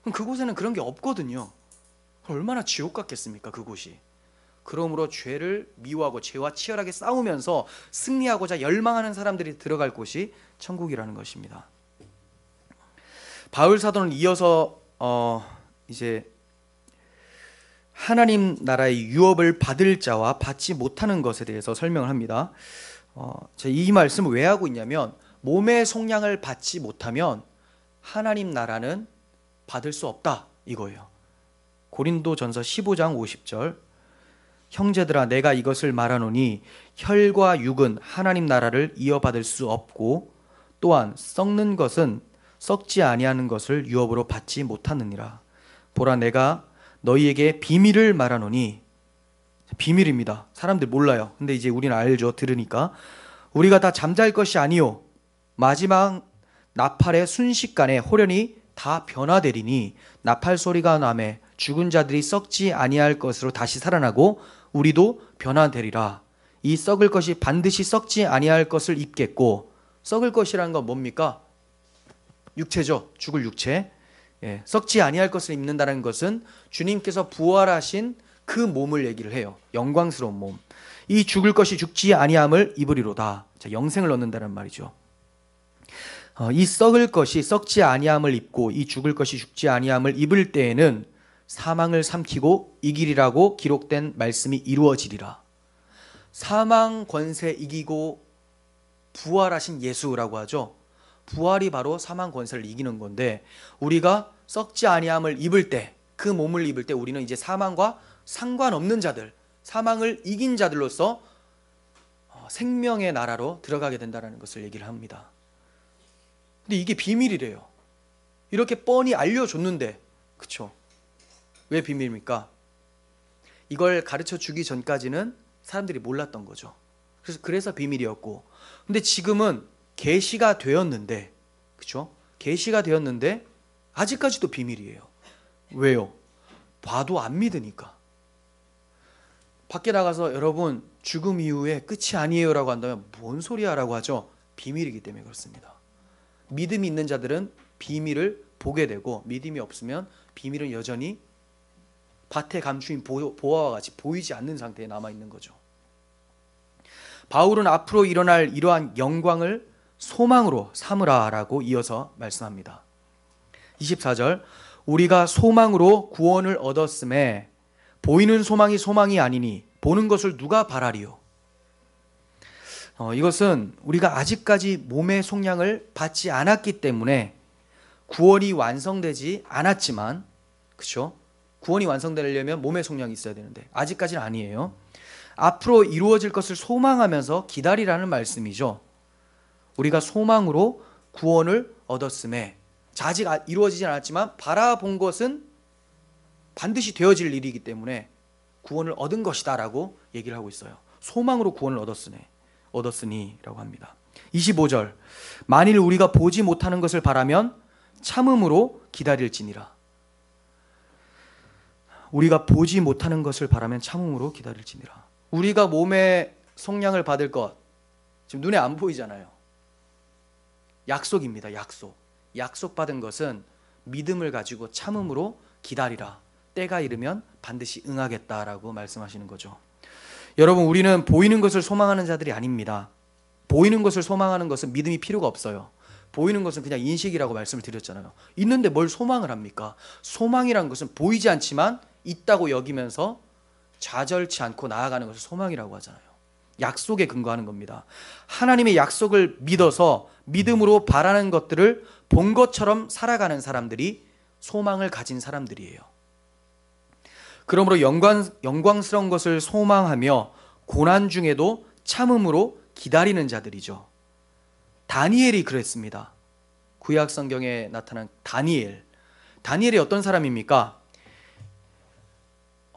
그럼 그곳에는 그런 게 없거든요. 얼마나 지옥 같겠습니까, 그곳이. 그러므로 죄를 미워하고 죄와 치열하게 싸우면서 승리하고자 열망하는 사람들이 들어갈 곳이 천국이라는 것입니다. 바울 사도는 이어서 이제 하나님 나라의 유업을 받을 자와 받지 못하는 것에 대해서 설명을 합니다. 제가 이 말씀을 왜 하고 있냐면, 몸의 속량을 받지 못하면 하나님 나라는 받을 수 없다 이거예요. 고린도전서 15장 50절, 형제들아 내가 이것을 말하노니 혈과 육은 하나님 나라를 이어받을 수 없고 또한 썩는 것은 썩지 아니하는 것을 유업으로 받지 못하느니라. 보라 내가 너희에게 비밀을 말하노니, 비밀입니다. 사람들 몰라요. 근데 이제 우리는 알죠. 들으니까. 우리가 다 잠잘 것이 아니요 마지막 나팔의 순식간에 호련히 다 변화되리니 나팔 소리가 나매 죽은 자들이 썩지 아니할 것으로 다시 살아나고 우리도 변화되리라. 이 썩을 것이 반드시 썩지 아니할 것을 입겠고, 썩을 것이라는 건 뭡니까? 육체죠. 죽을 육체. 썩지 아니할 것을 입는다는 것은 주님께서 부활하신 그 몸을 얘기를 해요. 영광스러운 몸. 이 죽을 것이 죽지 아니함을 입으리로다. 자, 영생을 얻는다는 말이죠. 이 썩을 것이 썩지 아니함을 입고 이 죽을 것이 죽지 아니함을 입을 때에는 사망을 삼키고 이기리라고 기록된 말씀이 이루어지리라. 사망 권세 이기고 부활하신 예수라고 하죠. 부활이 바로 사망 권세를 이기는 건데, 우리가 썩지 아니함을 입을 때, 그 몸을 입을 때 우리는 이제 사망과 상관없는 자들, 사망을 이긴 자들로서 생명의 나라로 들어가게 된다는 것을 얘기를 합니다. 근데 이게 비밀이래요. 이렇게 뻔히 알려줬는데, 그쵸? 왜 비밀입니까? 이걸 가르쳐 주기 전까지는 사람들이 몰랐던 거죠. 그래서 비밀이었고, 근데 지금은 계시가 되었는데, 그쵸? 계시가 되었는데 아직까지도 비밀이에요. 왜요? 봐도 안 믿으니까. 밖에 나가서 여러분 죽음 이후에 끝이 아니에요 라고 한다면 뭔 소리야 라고 하죠. 비밀이기 때문에 그렇습니다. 믿음이 있는 자들은 비밀을 보게 되고, 믿음이 없으면 비밀은 여전히 밭에 감추인 보화와 같이 보이지 않는 상태에 남아있는 거죠. 바울은 앞으로 일어날 이러한 영광을 소망으로 삼으라 라고 이어서 말씀합니다. 24절, 우리가 소망으로 구원을 얻었음에 보이는 소망이 소망이 아니니 보는 것을 누가 바라리요. 이것은 우리가 아직까지 몸의 속량을 받지 않았기 때문에 구원이 완성되지 않았지만, 그렇죠? 구원이 완성되려면 몸의 속량이 있어야 되는데 아직까지는 아니에요. 앞으로 이루어질 것을 소망하면서 기다리라는 말씀이죠. 우리가 소망으로 구원을 얻었음에, 아직 이루어지진 않았지만 바라본 것은 반드시 되어질 일이기 때문에 구원을 얻은 것이다 라고 얘기를 하고 있어요. 소망으로 구원을 얻었으니 라고 합니다. 25절, 만일 우리가 보지 못하는 것을 바라면 참음으로 기다릴지니라. 우리가 보지 못하는 것을 바라면 참음으로 기다릴지니라. 우리가 몸의 속량을 받을 것, 지금 눈에 안 보이잖아요. 약속입니다. 약속받은 것은 믿음을 가지고 참음으로 기다리라. 때가 이르면 반드시 응하겠다라고 말씀하시는 거죠. 여러분, 우리는 보이는 것을 소망하는 자들이 아닙니다. 보이는 것을 소망하는 것은 믿음이 필요가 없어요. 보이는 것은 그냥 인식이라고 말씀을 드렸잖아요. 있는데 뭘 소망을 합니까? 소망이란 것은 보이지 않지만 있다고 여기면서 좌절치 않고 나아가는 것을 소망이라고 하잖아요. 약속에 근거하는 겁니다. 하나님의 약속을 믿어서 믿음으로 바라는 것들을 본 것처럼 살아가는 사람들이 소망을 가진 사람들이에요. 그러므로 영광스러운 것을 소망하며 고난 중에도 참음으로 기다리는 자들이죠. 다니엘이 그랬습니다. 구약 성경에 나타난 다니엘이 어떤 사람입니까?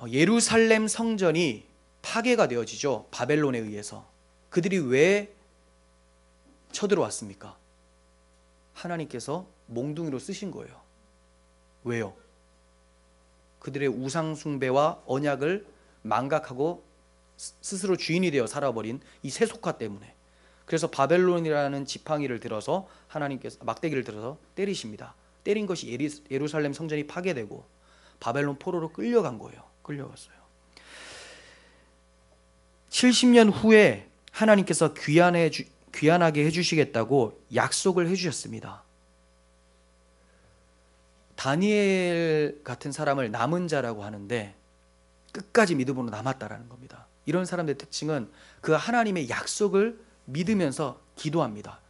예루살렘 성전이 파괴가 되어지죠. 바벨론에 의해서. 그들이 왜 쳐들어왔습니까? 하나님께서 몽둥이로 쓰신 거예요. 왜요? 그들의 우상 숭배와 언약을 망각하고 스스로 주인이 되어 살아버린 이 세속화 때문에. 그래서 바벨론이라는 지팡이를 들어서 하나님께서 막대기를 들어서 때리십니다. 때린 것이 예루살렘 성전이 파괴되고 바벨론 포로로 끌려간 거예요. 끌려갔어요. 70년 후에 하나님께서 귀환하게 해주시겠다고 약속을 해주셨습니다. 다니엘 같은 사람을 남은 자라고 하는데, 끝까지 믿음으로 남았다라는 겁니다. 이런 사람들의 특징은 그 하나님의 약속을 믿으면서 기도합니다.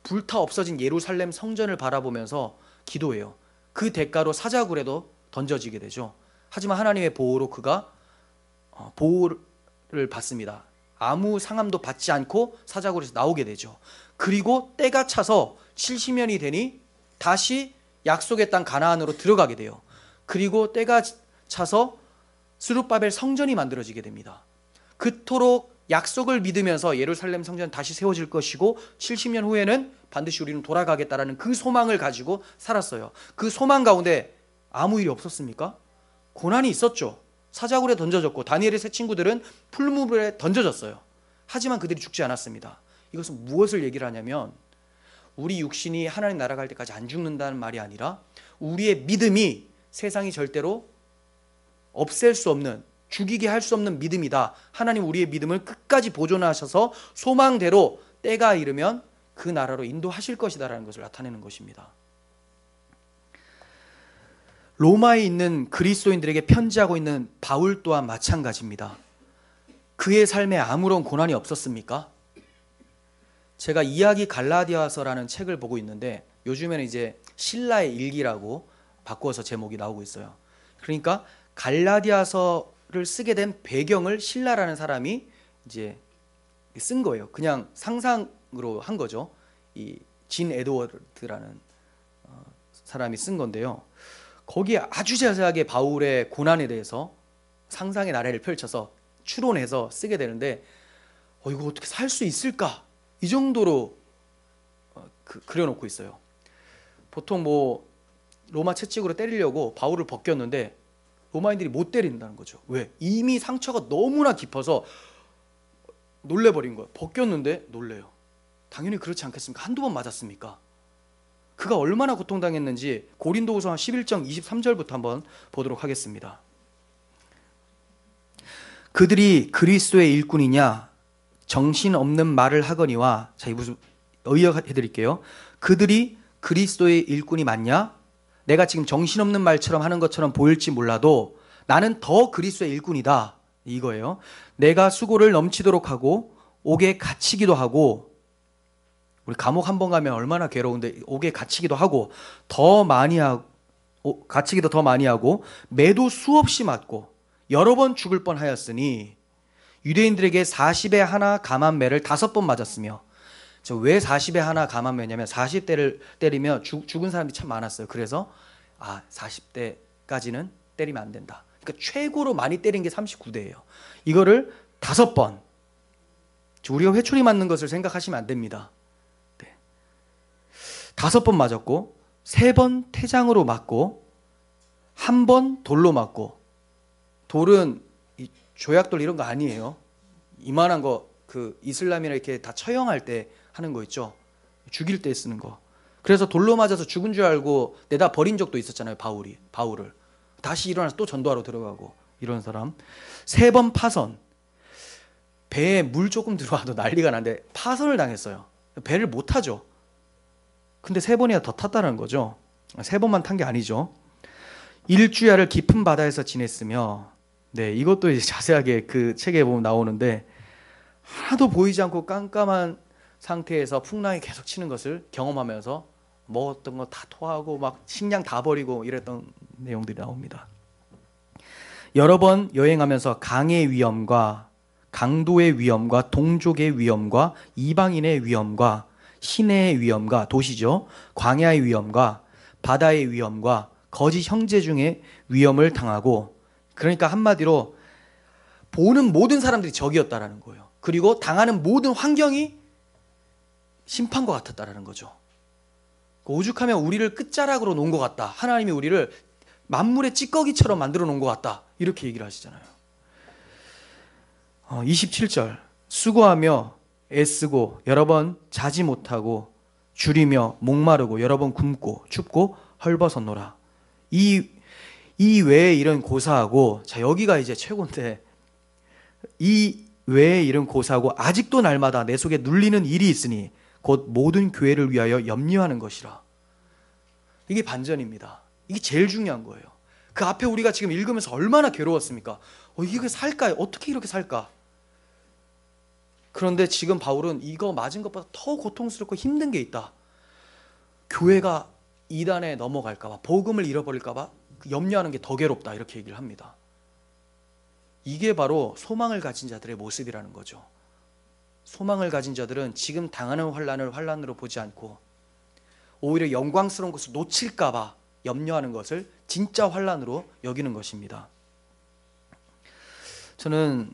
불타 없어진 예루살렘 성전을 바라보면서 기도해요. 그 대가로 사자굴에도 던져지게 되죠. 하지만 하나님의 보호로 그가 보호를 받습니다. 아무 상함도 받지 않고 사자굴에서 나오게 되죠. 그리고 때가 차서 70년이 되니 다시 약속의 땅 가나안으로 들어가게 돼요. 그리고 때가 차서 스룹바벨 성전이 만들어지게 됩니다. 그토록 약속을 믿으면서 예루살렘 성전은 다시 세워질 것이고 70년 후에는 반드시 우리는 돌아가겠다라는 그 소망을 가지고 살았어요. 그 소망 가운데 아무 일이 없었습니까? 고난이 있었죠. 사자굴에 던져졌고 다니엘의 세 친구들은 풀무불에 던져졌어요. 하지만 그들이 죽지 않았습니다. 이것은 무엇을 얘기를 하냐면 우리 육신이 하나님 나라 갈 때까지 안 죽는다는 말이 아니라 우리의 믿음이 세상이 절대로 없앨 수 없는, 죽이게 할 수 없는 믿음이다. 하나님 우리의 믿음을 끝까지 보존하셔서 소망대로 때가 이르면 그 나라로 인도하실 것이다라는 것을 나타내는 것입니다. 로마에 있는 그리스도인들에게 편지하고 있는 바울 또한 마찬가지입니다. 그의 삶에 아무런 고난이 없었습니까? 제가 이야기 갈라디아서라는 책을 보고 있는데 요즘에는 이제 신라의 일기라고 바꾸어서 제목이 나오고 있어요. 그러니까 갈라디아서를 쓰게 된 배경을 신라라는 사람이 이제 쓴 거예요. 그냥 상상으로 한 거죠. 이 진 에드워드라는 사람이 쓴 건데요. 거기에 아주 자세하게 바울의 고난에 대해서 상상의 나래를 펼쳐서 추론해서 쓰게 되는데 이거 어떻게 살 수 있을까? 이 정도로 그려놓고 있어요. 보통 뭐 로마 채찍으로 때리려고 바울을 벗겼는데 로마인들이 못 때린다는 거죠. 왜? 이미 상처가 너무나 깊어서 놀래버린 거예요. 벗겼는데 놀래요. 당연히 그렇지 않겠습니까? 한두 번 맞았습니까? 그가 얼마나 고통당했는지 고린도후서 11장 23절부터 한번 보도록 하겠습니다. 그들이 그리스도의 일꾼이냐 정신없는 말을 하거니와, 자, 이 무슨 의역해드릴게요. 그들이 그리스도의 일꾼이 맞냐? 내가 지금 정신없는 말처럼 하는 것처럼 보일지 몰라도 나는 더 그리스도의 일꾼이다, 이거예요. 내가 수고를 넘치도록 하고 옥에 갇히기도 하고, 우리 감옥 한 번 가면 얼마나 괴로운데 옥에 갇히기도 하고 갇히기도 더 많이 하고 매도 수없이 맞고 여러 번 죽을 뻔하였으니 유대인들에게 40에 하나 감한매를 5번 맞았으며, 왜 40에 하나 감한매냐면 40대를 때리면 죽은 사람들이 참 많았어요. 그래서 40대까지는 때리면 안 된다. 그러니까 최고로 많이 때린 게 39대예요. 이거를 5번, 우리가 회초리 맞는 것을 생각하시면 안 됩니다. 5번 맞았고 3번 태장으로 맞고 1번 돌로 맞고, 돌은 조약돌 이런 거 아니에요. 이만한 거 그 이슬람이나 이렇게 다 처형할 때 하는 거 있죠. 죽일 때 쓰는 거. 그래서 돌로 맞아서 죽은 줄 알고 내다 버린 적도 있었잖아요. 바울을 다시 일어나서 또 전도하러 들어가고 이런 사람. 3번 파선, 배에 물 조금 들어와도 난리가 난데 파선을 당했어요. 배를 못 타죠. 근데 3번이나 더 탔다는 거죠. 3번만 탄 게 아니죠. 일주야를 깊은 바다에서 지냈으며, 이것도 이제 자세하게 그 책에 보면 나오는데 하나도 보이지 않고 깜깜한 상태에서 풍랑이 계속 치는 것을 경험하면서 먹었던 거 다 토하고 막 식량 다 버리고 이랬던 내용들이 나옵니다. 여러 번 여행하면서 강의 위험과 강도의 위험과 동족의 위험과 이방인의 위험과 시내의 위험과, 도시죠, 광야의 위험과 바다의 위험과 거짓 형제 중에 위험을 당하고, 그러니까 한마디로 보는 모든 사람들이 적이었다라는 거예요. 그리고 당하는 모든 환경이 심판과 같았다라는 거죠. 오죽하면 우리를 끝자락으로 놓은 것 같다, 하나님이 우리를 만물의 찌꺼기처럼 만들어 놓은 것 같다, 이렇게 얘기를 하시잖아요. 27절, 수고하며 애쓰고 여러 번 자지 못하고 줄이며 목마르고 여러 번 굶고 춥고 헐벗었노라. 이 외에 일은 고사하고, 자, 여기가 이제 최고인데, 이 외에 일은 고사하고 아직도 날마다 내 속에 눌리는 일이 있으니 곧 모든 교회를 위하여 염려하는 것이라. 이게 반전입니다. 이게 제일 중요한 거예요. 그 앞에 우리가 지금 읽으면서 얼마나 괴로웠습니까? 이게 살까? 어떻게 이렇게 살까? 그런데 지금 바울은 이거 맞은 것보다 더 고통스럽고 힘든 게 있다. 교회가 이단에 넘어갈까봐, 복음을 잃어버릴까봐 염려하는 게 더 괴롭다, 이렇게 얘기를 합니다. 이게 바로 소망을 가진 자들의 모습이라는 거죠. 소망을 가진 자들은 지금 당하는 환난을 환난으로 보지 않고 오히려 영광스러운 것을 놓칠까봐 염려하는 것을 진짜 환난으로 여기는 것입니다. 저는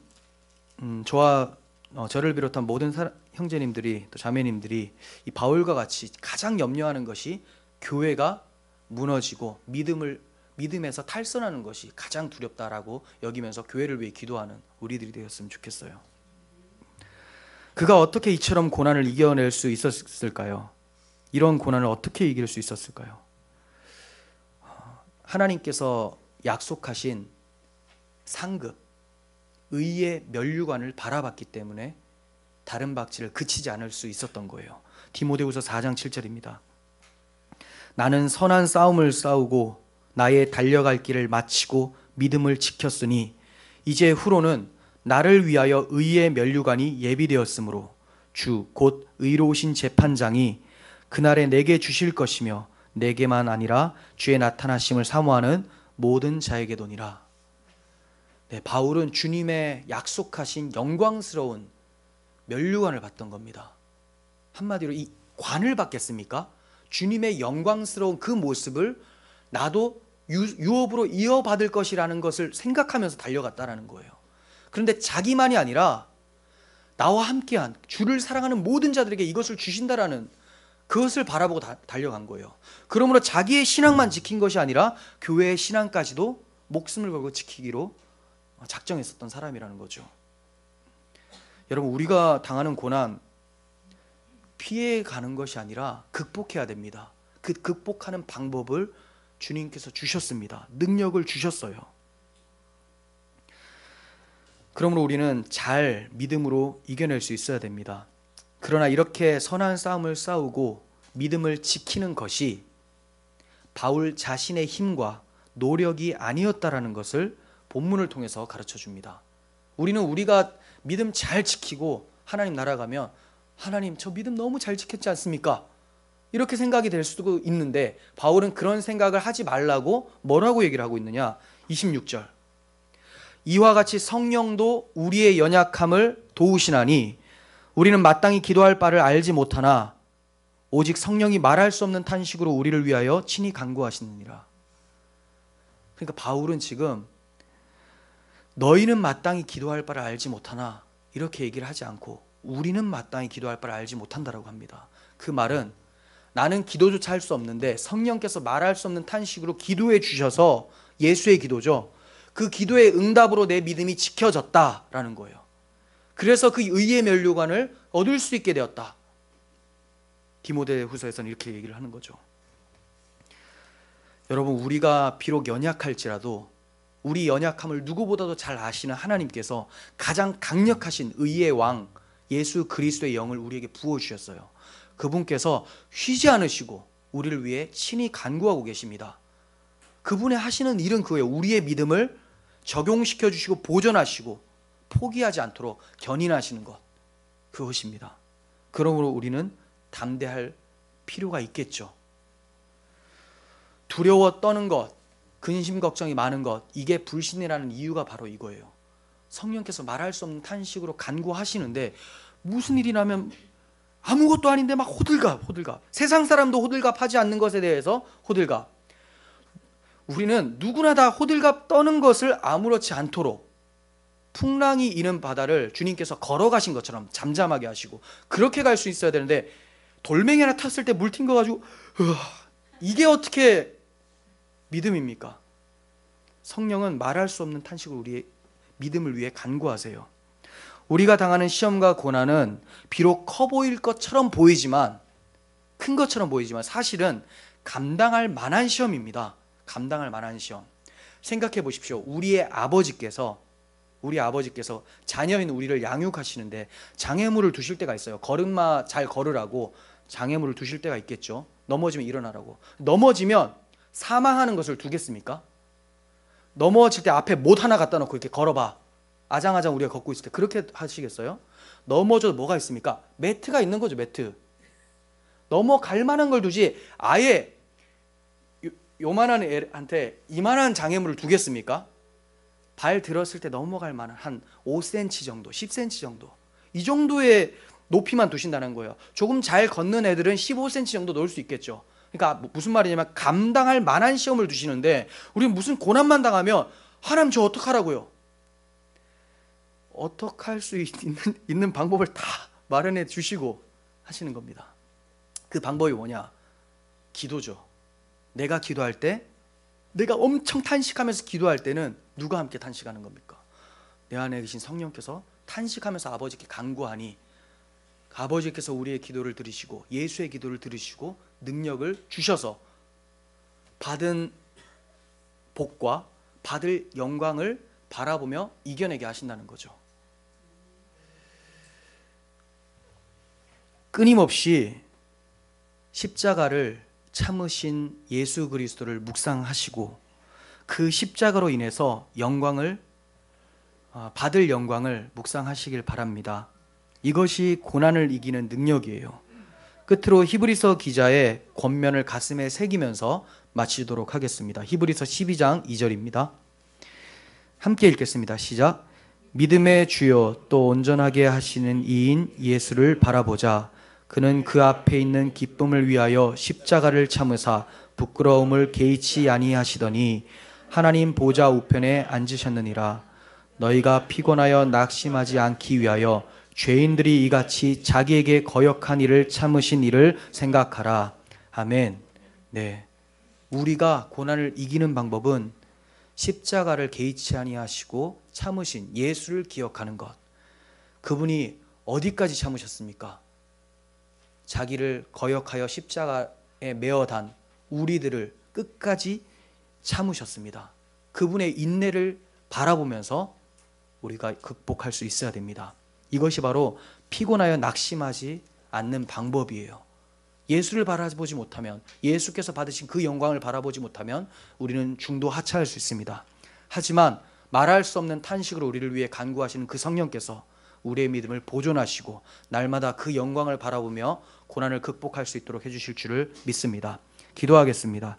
저를 비롯한 모든 형제님들이 또 자매님들이 이 바울과 같이 가장 염려하는 것이 교회가 무너지고 믿음에서 탈선하는 것이 가장 두렵다라고 여기면서 교회를 위해 기도하는 우리들이 되었으면 좋겠어요. 그가 어떻게 이처럼 고난을 이겨낼 수 있었을까요? 이런 고난을 어떻게 이길 수 있었을까요? 하나님께서 약속하신 상급, 의의 면류관을 바라봤기 때문에 다른 박질을 그치지 않을 수 있었던 거예요. 디모데후서 4장 7절입니다. 나는 선한 싸움을 싸우고 나의 달려갈 길을 마치고 믿음을 지켰으니 이제 후로는 나를 위하여 의의 면류관이 예비되었으므로 주 곧 의로우신 재판장이 그날에 내게 주실 것이며 내게만 아니라 주의 나타나심을 사모하는 모든 자에게도니라. 네, 바울은 주님의 약속하신 영광스러운 면류관을 받던 겁니다. 한마디로 이 관을 받겠습니까? 주님의 영광스러운 그 모습을 나도 유업으로 이어받을 것이라는 것을 생각하면서 달려갔다라는 거예요. 그런데 자기만이 아니라 나와 함께한 주를 사랑하는 모든 자들에게 이것을 주신다라는 그것을 바라보고 달려간 거예요. 그러므로 자기의 신앙만 지킨 것이 아니라 교회의 신앙까지도 목숨을 걸고 지키기로 작정했었던 사람이라는 거죠. 여러분, 우리가 당하는 고난 피해가는 것이 아니라 극복해야 됩니다. 그 극복하는 방법을 주님께서 주셨습니다. 능력을 주셨어요. 그러므로 우리는 잘 믿음으로 이겨낼 수 있어야 됩니다. 그러나 이렇게 선한 싸움을 싸우고 믿음을 지키는 것이 바울 자신의 힘과 노력이 아니었다라는 것을 본문을 통해서 가르쳐 줍니다. 우리가 믿음 잘 지키고 하나님 나라 가면 하나님 저 믿음 너무 잘 지켰지 않습니까? 이렇게 생각이 될 수도 있는데 바울은 그런 생각을 하지 말라고 뭐라고 얘기를 하고 있느냐? 26절. 이와 같이 성령도 우리의 연약함을 도우시나니 우리는 마땅히 기도할 바를 알지 못하나 오직 성령이 말할 수 없는 탄식으로 우리를 위하여 친히 간구하시느니라. 그러니까 바울은 지금 너희는 마땅히 기도할 바를 알지 못하나 이렇게 얘기를 하지 않고 우리는 마땅히 기도할 바를 알지 못한다라고 합니다. 그 말은 나는 기도조차 할 수 없는데 성령께서 말할 수 없는 탄식으로 기도해 주셔서 예수의 기도죠. 그 기도의 응답으로 내 믿음이 지켜졌다라는 거예요. 그래서 그 의의 면류관을 얻을 수 있게 되었다. 디모데후서에서는 이렇게 얘기를 하는 거죠. 여러분, 우리가 비록 연약할지라도 우리 연약함을 누구보다도 잘 아시는 하나님께서 가장 강력하신 의의 왕 예수 그리스도의 영을 우리에게 부어주셨어요. 그분께서 쉬지 않으시고 우리를 위해 친히 간구하고 계십니다. 그분의 하시는 일은 그거예요. 우리의 믿음을 적용시켜 주시고 보존하시고 포기하지 않도록 견인하시는 것, 그것입니다. 그러므로 우리는 담대할 필요가 있겠죠. 두려워 떠는 것, 근심 걱정이 많은 것, 이게 불신이라는 이유가 바로 이거예요. 성령께서 말할 수 없는 탄식으로 간구하시는데 무슨 일이 나면 아무것도 아닌데 막 호들갑. 세상 사람도 호들갑 하지 않는 것에 대해서 호들갑. 우리는 누구나 다 호들갑 떠는 것을 아무렇지 않도록 풍랑이 이는 바다를 주님께서 걸어가신 것처럼 잠잠하게 하시고 그렇게 갈 수 있어야 되는데 돌멩이 하나 탔을 때 물 튕겨가지고 이게 어떻게 믿음입니까? 성령은 말할 수 없는 탄식을 우리의 믿음을 위해 간구하세요. 우리가 당하는 시험과 고난은 비록 커 보일 것처럼 보이지만, 큰 것처럼 보이지만 사실은 감당할 만한 시험입니다. 감당할 만한 시험. 생각해 보십시오. 우리 아버지께서 자녀인 우리를 양육하시는데 장애물을 두실 때가 있어요. 걸음마 잘 걸으라고 장애물을 두실 때가 있겠죠. 넘어지면 일어나라고. 넘어지면 사망하는 것을 두겠습니까? 넘어질 때 앞에 못 하나 갖다 놓고 이렇게 걸어봐. 아장아장 우리가 걷고 있을 때 그렇게 하시겠어요? 넘어져도 뭐가 있습니까? 매트가 있는 거죠. 매트. 넘어갈 만한 걸 두지 아예 요만한 애한테 이만한 장애물을 두겠습니까? 발 들었을 때 넘어갈 만한 한 5cm 정도, 10cm 정도, 이 정도의 높이만 두신다는 거예요. 조금 잘 걷는 애들은 15cm 정도 놓을 수 있겠죠. 그러니까 무슨 말이냐면 감당할 만한 시험을 두시는데 우리는 무슨 고난만 당하면 하나님 저 어떡하라고요? 어떡할 수 있는 방법을 다 마련해 주시고 하시는 겁니다. 그 방법이 뭐냐? 기도죠. 내가 기도할 때, 내가 엄청 탄식하면서 기도할 때는 누가 함께 탄식하는 겁니까? 내 안에 계신 성령께서 탄식하면서 아버지께 간구하니 아버지께서 우리의 기도를 들으시고 예수의 기도를 들으시고 능력을 주셔서 받은 복과 받을 영광을 바라보며 이겨내게 하신다는 거죠. 끊임없이 십자가를 참으신 예수 그리스도를 묵상하시고 그 십자가로 인해서 받을 영광을 묵상하시길 바랍니다. 이것이 고난을 이기는 능력이에요. 끝으로 히브리서 기자의 권면을 가슴에 새기면서 마치도록 하겠습니다. 히브리서 12장 2절입니다. 함께 읽겠습니다. 시작. 믿음의 주요 또 온전하게 하시는 이인 예수를 바라보자. 그는 그 앞에 있는 기쁨을 위하여 십자가를 참으사 부끄러움을 개의치 아니하시더니 하나님 보좌 우편에 앉으셨느니라. 너희가 피곤하여 낙심하지 않기 위하여 죄인들이 이같이 자기에게 거역한 일을 참으신 일을 생각하라. 아멘. 네, 우리가 고난을 이기는 방법은 십자가를 개의치 아니하시고 참으신 예수를 기억하는 것. 그분이 어디까지 참으셨습니까? 자기를 거역하여 십자가에 매어단 우리들을 끝까지 참으셨습니다. 그분의 인내를 바라보면서 우리가 극복할 수 있어야 됩니다. 이것이 바로 피곤하여 낙심하지 않는 방법이에요. 예수를 바라보지 못하면, 예수께서 받으신 그 영광을 바라보지 못하면 우리는 중도 하차할 수 있습니다. 하지만 말할 수 없는 탄식으로 우리를 위해 간구하시는 그 성령께서 우리의 믿음을 보존하시고 날마다 그 영광을 바라보며 고난을 극복할 수 있도록 해주실 줄을 믿습니다. 기도하겠습니다.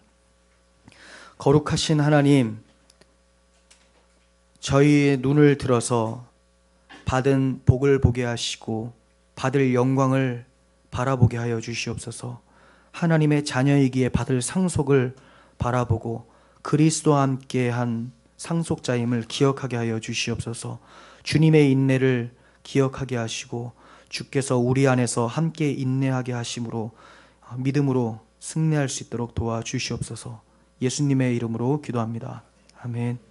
거룩하신 하나님, 저희의 눈을 들어서 받은 복을 보게 하시고 받을 영광을 바라보게 하여 주시옵소서. 하나님의 자녀이기에 받을 상속을 바라보고 그리스도와 함께한 상속자임을 기억하게 하여 주시옵소서. 주님의 인내를 기억하게 하시고 주께서 우리 안에서 함께 인내하게 하심으로 믿음으로 승리할 수 있도록 도와주시옵소서. 예수님의 이름으로 기도합니다. 아멘.